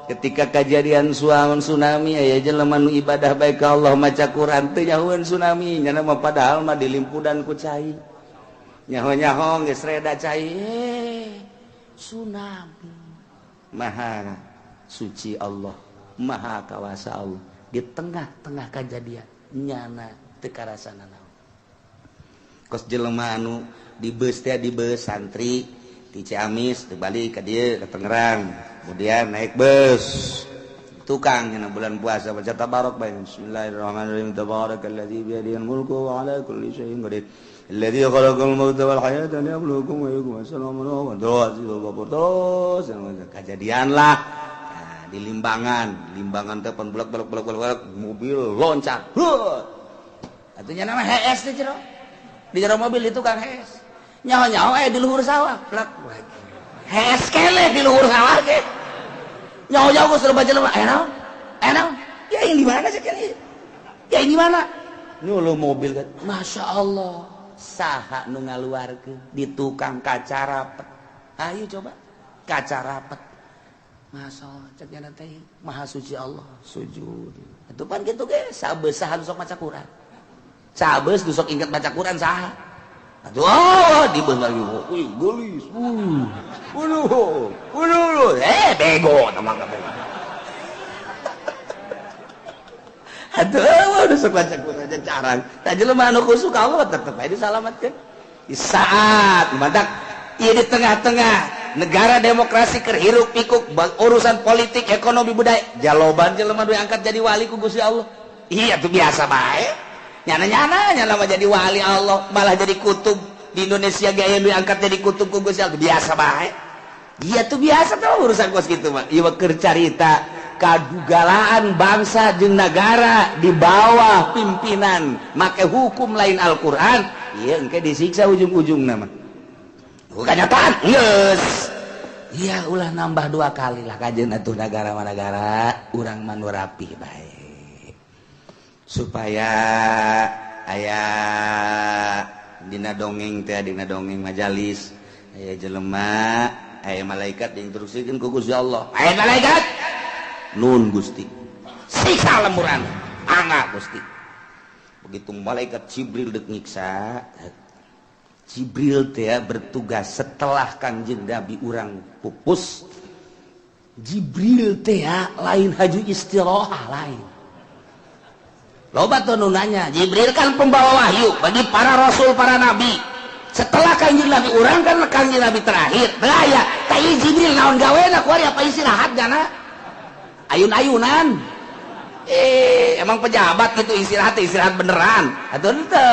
Ketika kejadian tsunami aya jelema nu ibadah baik ka Allah maca Quran teu nyahoeun tsunami nya mah padahal mah dilimpudan ku cai. Nyaho-nyaho geus reda cai. Tsunami. Maha suci Allah, maha kawasa Allah. Di tengah-tengah kejadian nyana teu karasana naon. Kos jelema anu di bus santri di Ciamis teu balik ka dieu ka Tangerang. Kemudian naik bus tukang dina bulan puasa baca tabarok bae bismillahirrahmanirrahim tabarakalladzi bi yadihil mulku wa ala kulli syai'in qadir alladzi khalaqal mauta wal hayata liyabluwakum ayyukum ahsanu amala terus kejadian lah di Limbangan telepon blok mobil loncat atunya nama HS di jero mobil itu Kang HS nyaho di luhur sawah plak HS kele di luhur sawah ke nyaho gua suruh baca lemah enak ya yang di mana sih kali ya yang di mana nyuluh mobil kan Masya Allah saha nu ngaluarkeun di tukang kaca rapet ayo coba kaca rapet Masya Allah ceknya teh maha suci Allah sujud itu pan gitu ge sabeus saha nu sok maca Quran sabeus nu sok inget baca Quran saha aduh di bener lagi wih gelis bego teman bego aduh udah sok baca Quran aja carang tak jelema anu khusuk Allah tetep aja disalamatkeun di saat madak ieu di tengah-tengah negara demokrasi kerhiruk pikuk urusan politik ekonomi budaya jaloban jelema diangkat jadi wali ku Gusti Allah iya tuh biasa bae nyana mah jadi wali Allah malah jadi kutub di Indonesia gaya diangkat jadi kutub ku Gusti Allah biasa bae iya tuh biasa tuh urusan kos gitu mah ieu keur carita kadugalaan bangsa jeung negara di bawah pimpinan make hukum lain Al-Qur'an ieu engke disiksa ujung-ujungna mah kenyataan geus iya ulah nambah 2 kali lah kajeun atuh negara urang mah nu rapih bae supaya aya dina dongeng majalis aya jelema aya malaikat diinstruksikeun ku Gusti Allah aya malaikat nun Gusti siksa lemburan angga Gusti begitu malaikat Jibril deuk nyiksa Jibril teh bertugas setelah Kangjeng Nabi urang pupus Jibril teh lain haju istirahah lain loba tuh nunanya Jibril kan pembawa wahyu bagi para rasul para nabi setelah Kangjeng Nabi urang kan Kangjeng Nabi terakhir beraya tai Jibril naon gawena kuari apa istirahat jana ayun-ayunan emang pejabat gitu istirahat beneran atuh teu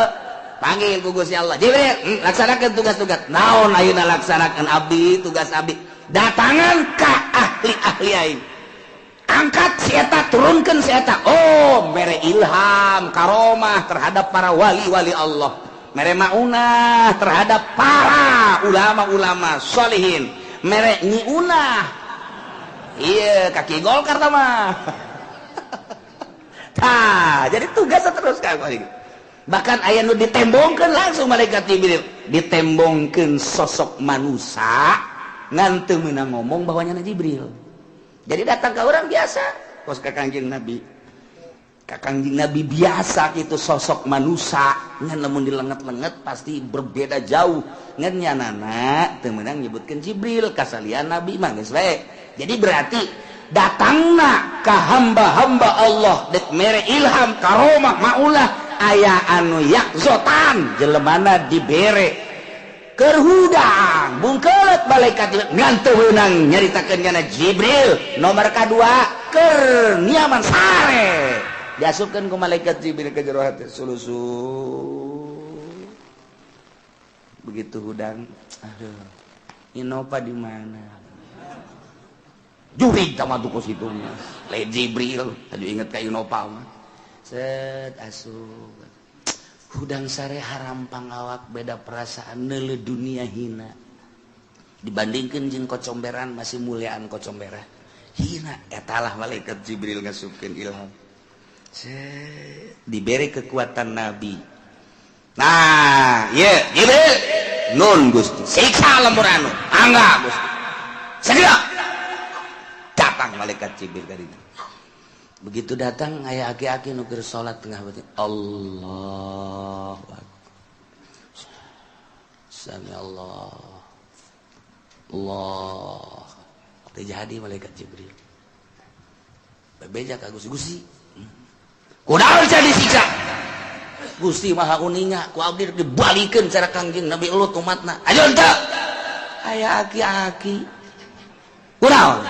panggil ku Gusti Allah Jibril laksanakeun tugas-tugas naon ayeuna laksanakeun abdi tugas abdi datangan ka ahli-ahli aing angkat si eta turunkeun si eta oh mere ilham karomah terhadap para wali-wali Allah mere maunah terhadap para ulama-ulama sholihin mere nyiunah iya kaki Golkar mah tah jadi tugas terus ka bahkan aya nu ditembongkeun langsung malaikat Jibril ditembongkeun sosok manusia ngan teu meunang ngomong bahwanya Jibril jadi datang ke orang biasa kos ka Kangjeng Nabi biasa gitu sosok manusia ngan lamun dilenget-lenget pasti berbeda jauh ngan nyanana teu meunang nyebutkeun Jibril kasalian Nabi mah geus bae jadi berarti datangna ka hamba-hamba Allah dek mere ilham karomah maulah aya anu yakzotan jelemana dibere kerhudang bungkeut malaikat ngan teu meunang nyaritakeun kana Jibril nomor kadua keur niaman sare diasupkeun ku malaikat Jibril ke jero hati sulusu begitu hudang aduh Innova di mana jurig sama tuh situ le Jibril aduh inget kayu nopal mah set asup hudang sare haram pangawak beda perasaan neule dunia hina dibandingkeun jeung kocomberan masih muliaan kocomberan hina etalah malaikat Jibril ngasupkeun ilham set diberi kekuatan nabi nah ye Jibril nun Gusti siksa lembur anu angga Gusti segera datang malaikat Jibril kali itu begitu datang aya aki-aki nu keur salat tengah batin Allahu akbar sami Allah terjadi malaikat Jibril bebeja ka Gusti kunaon jadi siksa Gusti maha uninga ku abdi dibalikeun cara Kangjeng Nabi Lut umatna ayo teu aya aki-aki kunaon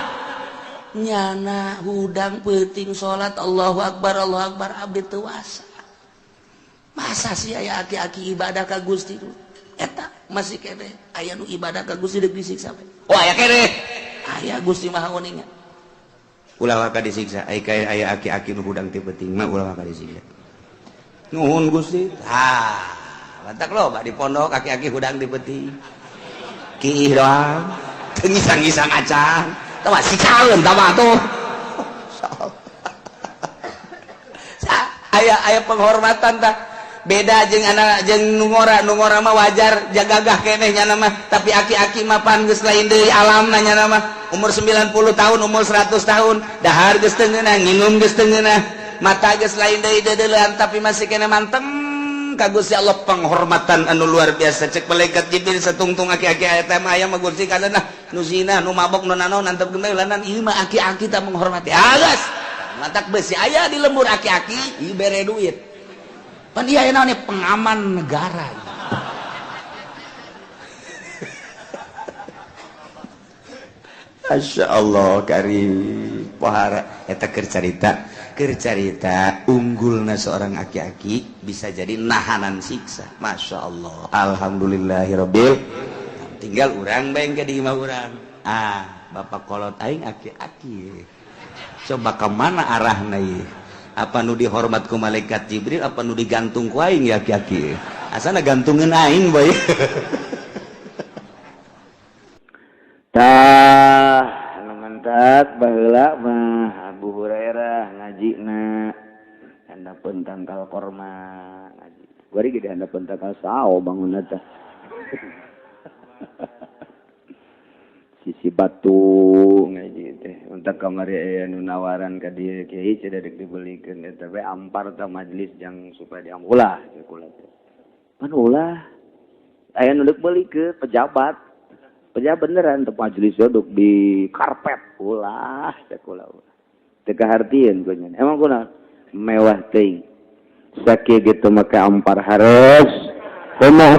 nyana hudang peuting salat Allahu akbar abdi teu wasa masa sih aya aki-aki ibadah ka Gusti eta masih kene aya nu ibadah ka Gusti deuk disiksa oh aya kene aya Gusti maha uninga ulah ka disiksa aya aki-aki nu hudang teh peuting mah ulah ka disiksa nuhun Gusti lantak loba di pondok aki-aki hudang di peuting kiih doang teu ngisang-ngisang acan teu masih calon tama tuh aya penghormatan tah beda jeung anak jeung nu ngora mah wajar jagagah keneh nya mah tapi aki-aki mah pan geus lain deui alamna nya mah umur 90 tahun umur 100 tahun dahar geus teu ngeunah nginum geus teu ngeunah mata geus lain deui deudeulan tapi masih kena mantem ka Gusti Allah penghormatan anu luar biasa cek malaikat Jibril satungtung aki-aki eta mah aya mah Gusti kadana nu zina nu mabok nu nanaon antep gembel lanan ieu mah aki-aki tah menghormati alas matak besi aya di lembur aki-aki ieu bere duit pan ieu aya naon pengaman negara Masya Allah karim pohara eta keur carita unggulna seorang aki-aki bisa jadi nahanan siksa Masya Allah alhamdulillahirabbil tinggal urang bae ke di imah urang bapak kolot aing aki-aki coba kemana arahna ieu apa nu dihormat ku malaikat Jibril apa nu digantung ku aing ya aki-aki asana gantungeun aing bae tah anu ngantak baheula mah Abu Hurairah ngajina handapeun tangkal korma ngaji bari ge handapeun tangkal sao bangunna teh sisi batu ngaji teh untak kamari aya nu nawaran ka dieu kiai cedek dibelikeun eta we ampar ta majelis jang supaya diambulah cek ulah teh pan ulah aya nu deuk beulikeun pejabat beneran untuk majelis duduk di karpet ulah cek ulah teu kahartieun ku nya emang kunaon mewah teuing sakieu gitu make ampar hareus homo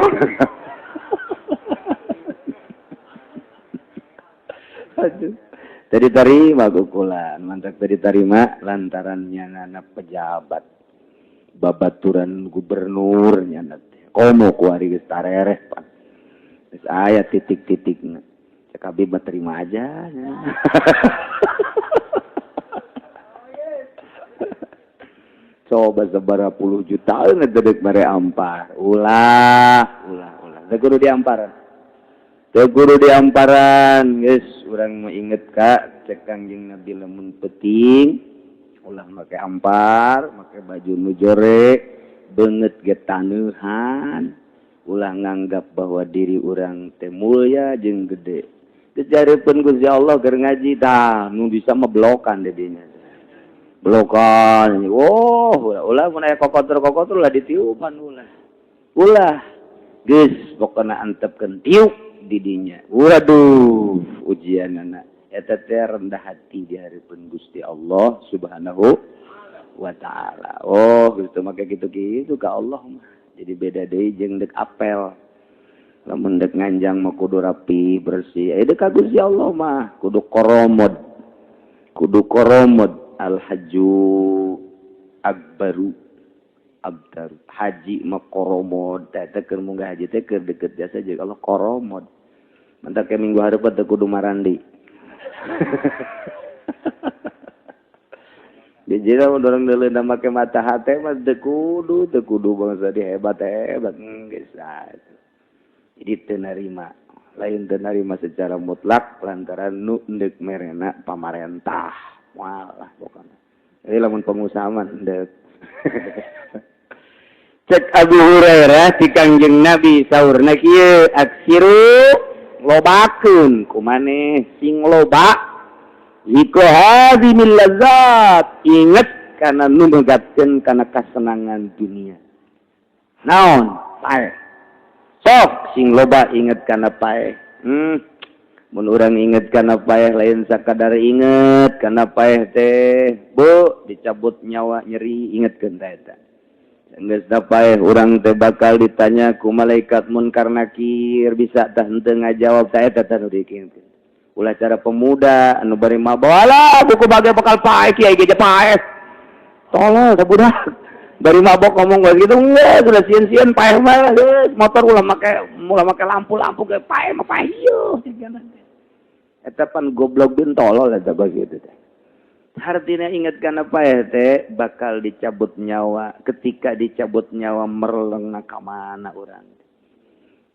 aduh tadi tarima kukulan mantap tadi tarima lantaran nyana pejabat babaturan gubernur nyana komo ku ari geus tarereh pan geus aya titik-titikna cek abi mah terima aja coba sabaraha puluh juta ngededek mere ampar ulah teu kudu diamparan geus urang mah inget ka cek Kangjeng Nabi lamun peuting ulah make ampar make baju nu jore beungeut ge taneuhan ulah nganggap bahwa diri urang teh mulia jeung gede geus jareupkeun Gusti Allah keur ngaji tah nu bisa mah blokan di dinya blokan ulah mun aya kokotor lah ditiupan ulah geus pokona antepkeun tiuk di dinya waduh ujianana eta teh rendah hati di hareupeun Gusti Allah Subhanahu wa taala gitu make kitu-kitu ka Allah mah jadi beda deui jeung deuk apel lamun deuk nganjang mah kudu rapi bersih deuk ka Gusti Allah mah kudu koromod al-hajju akbaru abdaru haji mah koromod eta keur munggah haji teh keur deukeut jasa jeung Allah koromod mantap ke minggu hareup teh kudu marandi Di jira dorong deleuna make mata hate mah teu kudu bangsa di hebat geus jadi teu narima lain teu narima secara mutlak lantaran nu endek merena pamarentah walah pokona jadi lamun pengusaha mah endek cek Abu Hurairah ti Kangjeng Nabi saurna kieu aksiru lobakeun kumaneh sing loba Iko hadimil lazat inget karena nu megatkeun kana kasenangan dunia. Naon? Pae. Sok sing loba inget kana pae. Mun urang inget kana pae lain sakadar inget kana pae teh, Bu, dicabut nyawa nyeri ingetkeun teh eta. Geus da pae urang teh bakal ditanya ku malaikat munkar nakir bisa tah henteu ngajawab teh eta teh nu dikieukeun. Ulah cara pemuda anu bari mabok buku bagai bakal pae kiai geus pae tolol da budak bari mabok ngomong begitu enggak sudah sieun-sieun pae mah motor ulah make lampu ge pae mah pae ieu eta pan goblok bin tolol eta begitu teh artinya ingat kana pae teh bakal dicabut nyawa ketika dicabut nyawa merleng ka mana urang.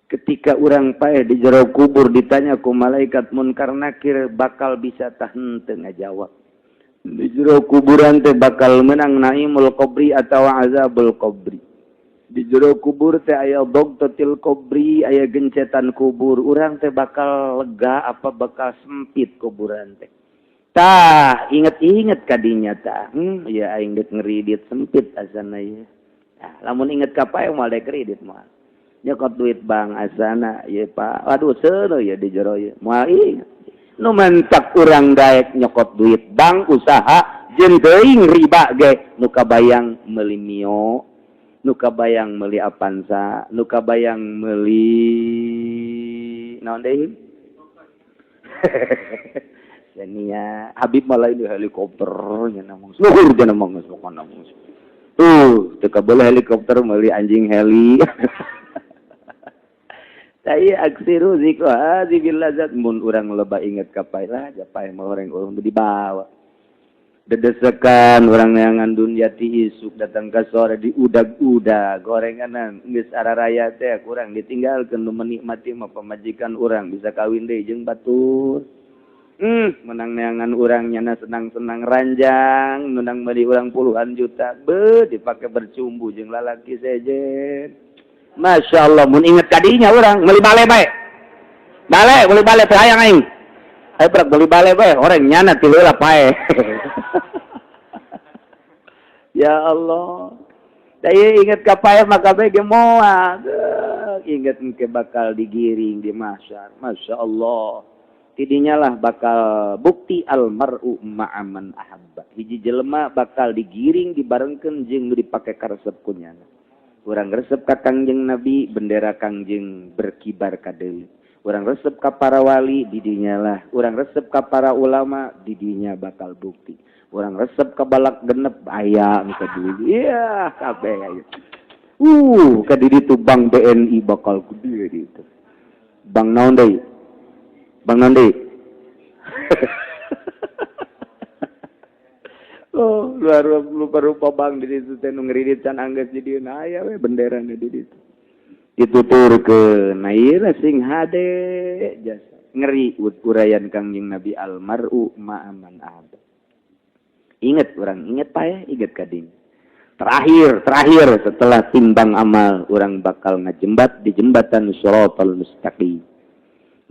Ketika orang paeh di jero kubur ditanya ku malaikat munkar nakir bakal bisa tah henteu ngajawab. Di jero kuburan teh bakal menang naimul qabri atau azabul qabri. Di jero kubur teh aya dogtatil qabri, aya gencetan kubur. Urang teh bakal lega apa bakal sempit kuburan teh. Tah, inget-inget kadinya tah. Ya aing geus ngeridit sempit asana ieu. Nah, lamun inget ka pae moal dek kredit moal. Nyokot duit bang asana ya Pak aduh seuneu ya di jero ieu moal inget nu mentak urang daek nyokot duit bang usaha jeung teuing riba ge nu kabayang meuli mio nu kabayang meuli Avanza nu kabayang meuli naon deui nya Habib malah ini helikopter nya namung luhur cenah mah geus pokona mah teu kabeuleh helikopter meuli anjing heli Saya aksiru zikro hadi bilazat mun urang loba inget ka pae lah japae mah orang dibawa. Dedesekan urang neangan dunya ti isuk datang ka sore diudag-udag gorenganan geus araraya teh kurang ditinggalkeun nu menikmati mah pamajikan urang bisa kawin deui jeung batur. Menang neangan urang nyana senang-senang ranjang menang meuli urang puluhan juta be dipake bercumbu jeung lalaki sejen. Masya Allah, mun inget kadinya orang meuli bale bae. Meuli bale teh hayang aing. Ayo prak meuli bale bae, orang nyana ti heula pae. Ya Allah. Da inget ka pae maka bae ge moal. Inget engke bakal digiring di mahsyar. Masya Allah. Tidinya lah bakal bukti almar'u ma'aman ahabba. Hiji jelema bakal digiring dibarengkeun jeung nu dipake karesep ku nyana. Urang resep ka Kangjeng Nabi, bendera Kangjeng berkibar ka deui. Urang resep ka para wali, didinya lah. Urang resep ka para ulama, didinya bakal bukti. Urang resep ka balak genep, aya ka deui. Iya, kabeh aya. Ka di ditu Bank BNI bakal gede ditu. Bank naon deui? Bank naon deui? Oh, lupa rupa bang di situ teh nu ngridit can anggeus di dieu aya we benderana di ditu. Dituturkeun na ieu sing hade jasa. Ngeri urayan Kangjeng Nabi almar'u ma'aman ahab. Ingat urang, ingat pae, ingat kading. Terakhir setelah timbang amal urang bakal ngajembat di jembatan Shiratal Mustaqim.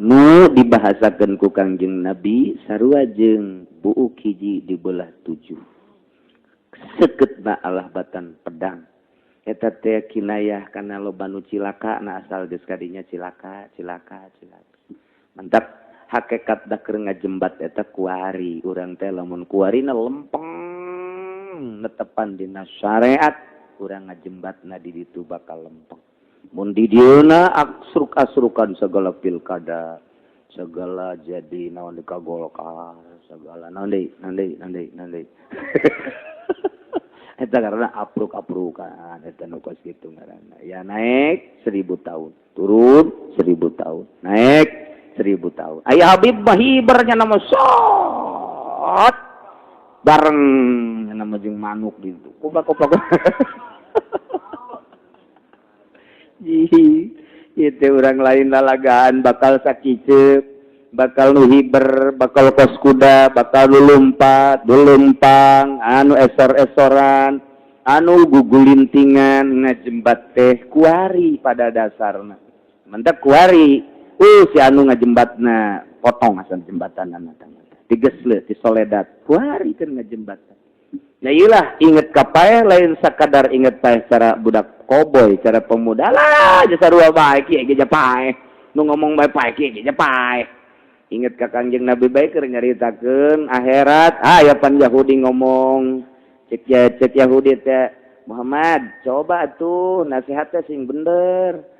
Nu dibahasakeun ku Kangjeng Nabi sarua jeung buuk hiji dibelah 7. Seketna Allah batan pedang eta teh kinayah kana loba nu cilaka na asal geus kadinya cilaka mantap hakikat da keur ngajembat eta kuari urang teh lamun kuarina lempeng netepan dina syariat urang ngajembatna di ditu bakal lempeng mun di dieuna asruk-asrukan segala pilkada segala jadi naon dikagolkar segala naon deui eta karena apruk-aprukan eta nu kos kitu ngaranna ya naik 1000 tahun turun 1000 tahun naik 1000 tahun. Ayah Habib mah hibernya nama sot bareng nama jeung manuk gitu. Kopak. Itu orang lain lalagaan bakal sakicep, bakal nu hiber, bakal kos kuda, bakal nu lompat, lempang, anu esor-esoran, anu gugulintingan ngajembat teh kuari pada dasarna. Mentek kuari, si anu ngajembatna potong asan jembatan digesle di soledad kuari kan ngajembatan. Nah iyalah inget kapae lain sakadar inget pae cara budak koboy, cara pemuda lah jasa dua baik ya geja pae nu ngomong bae pae kieu geja pae. Inget ka Kangjeng Nabi bae keur nyaritakeun akhirat ya pan Yahudi ngomong cek Yahudi teh Muhammad coba tuh nasihatnya sing bener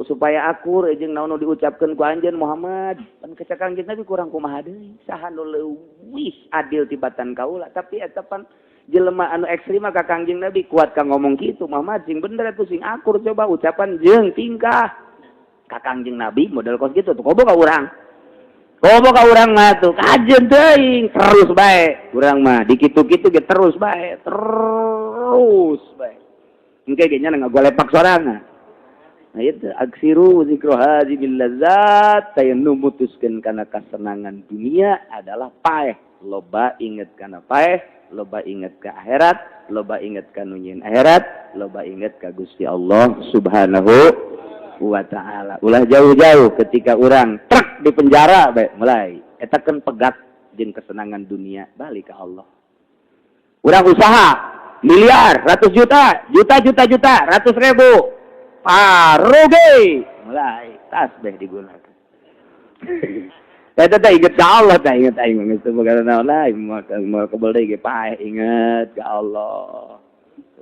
supaya akur jeung naon nu diucapkeun ku anjeun Muhammad pan ka Kangjeng Nabi kurang kumaha deui saha nu leuwih adil tibatan kaula tapi eta pan jelema anu ekstrim ka Kangjeng Nabi kuat ka ngomong kitu Muhammad sing bener atuh sing akur coba ucapan jeung tingkah ka Kangjeng Nabi model kos kitu tuh kobo ka urang mah tuh kajen teuing terus bae urang mah dikitu-kitu ge terus bae engke ge nya ngagolepak sorangan. Nah itu aksiru zikru hadzibil ladzat tayanu mutuskeun kana kasenangan dunia adalah paeh loba inget kana paeh loba inget ka akhirat loba inget ka nunyin akhirat loba inget ka Gusti Allah Subhanahu wa taala. Ulah jauh-jauh ketika urang trek di penjara bae mulai eta keun pegat jeung kesenangan dunia balik ka Allah. Urang usaha miliar, ratus juta, ratus ribu rugi mulai tasbih digunakan. Eta teh inget ka Allah teh inget aing geus boga naon lain moal kebal deui ge paeh inget ka Allah.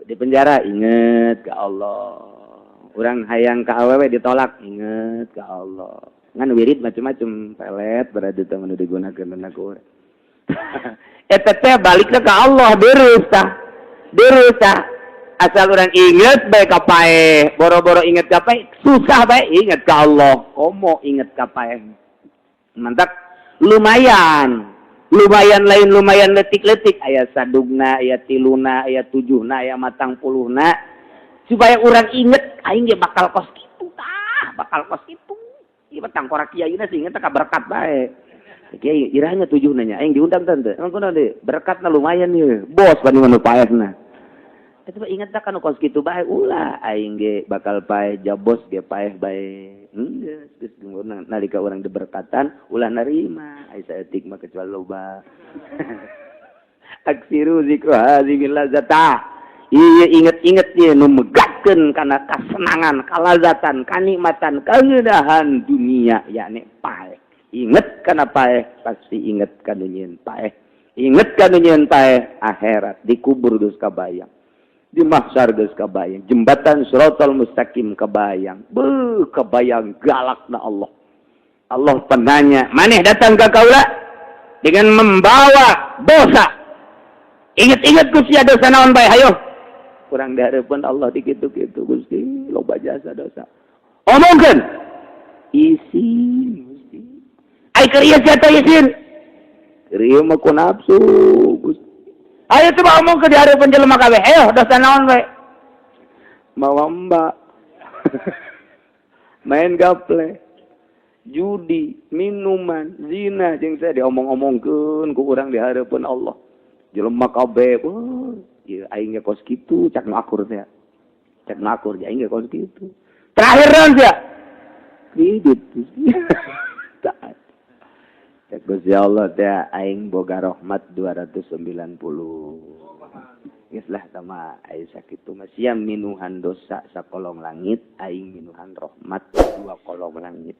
Di penjara inget ka Allah. Urang hayang ka awewe ditolak inget ka Allah. Ngan wirid macam-macam pelet berada teh nu digunakeun ku urang. Eta teh balikna ka Allah deureuh tah. Asal orang inget baik kapae, boro-boro inget kapae, susah baik inget ka Allah. Komo inget kapae. Mantap, lumayan lain lumayan letik-letik. Aya sadugna, aya tiluna, aya tujuhna, aya matang puluhna. Supaya orang inget, aing ge bakal kos kitu tah, bakal kos kitu. Ieu tangkorak kiyaina sih inget ka berkat bae. Kiai irahnya tujuhna nya, aing diundang tante. Engko deui, berkatna lumayan ieu. Bos bandingan nu paehna. Eta ingat tak kan kos kitu bae ulah aing ge bakal paeh jabos ge paeh bae. Geus nalika urang diberkatan ulah narima ai saeutik mah kecuali loba. Aksiru zikru hadzihi ladzata. Ieu inget-inget ieu nu megatkeun kana kasenangan, kalazatan, kanikmatan, kaeudahan dunia yakni paeh. Inget kana paeh pasti inget kana nyeun paeh. Inget kana nyeun paeh akhirat dikubur geus kabayang. Di mahsyar geus kabayang jembatan Shiratal Mustaqim kabayang kabayang galakna Allah penanya maneh datang ka kaula dengan membawa dosa inget-inget Gusti dosa naon bae hayo kurang dihareupeun Allah dikitu-kitu Gusti loba jasa dosa omongkeun isin Gusti ai keur ieu sia teh isin keur ieu mah ku nafsu Gusti. Ayo coba omong ke di hareupeun jelema kabeh. Ayo dosa naon we? Mawamba. Main gaple. Judi, minuman, zina jeung saya diomong-omongkeun ku urang di hareupeun Allah. Jelema kabeh, ieu aing ge kos kitu, cak nu akur teh. Cak nu akur aing ge kos kitu. Terakhir naon sia? Kredit. Gusti Allah teh aing boga rahmat 290. Geus lah tama aya sakitu mah sia minuhan dosa sakolong langit aing minuhan rahmat 2 kolong langit.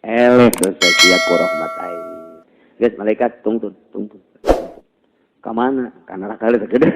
Eleh dosa sia ku rahmat aing. Geus malaikat tungtun. Ka mana? Ka neraka teh gede.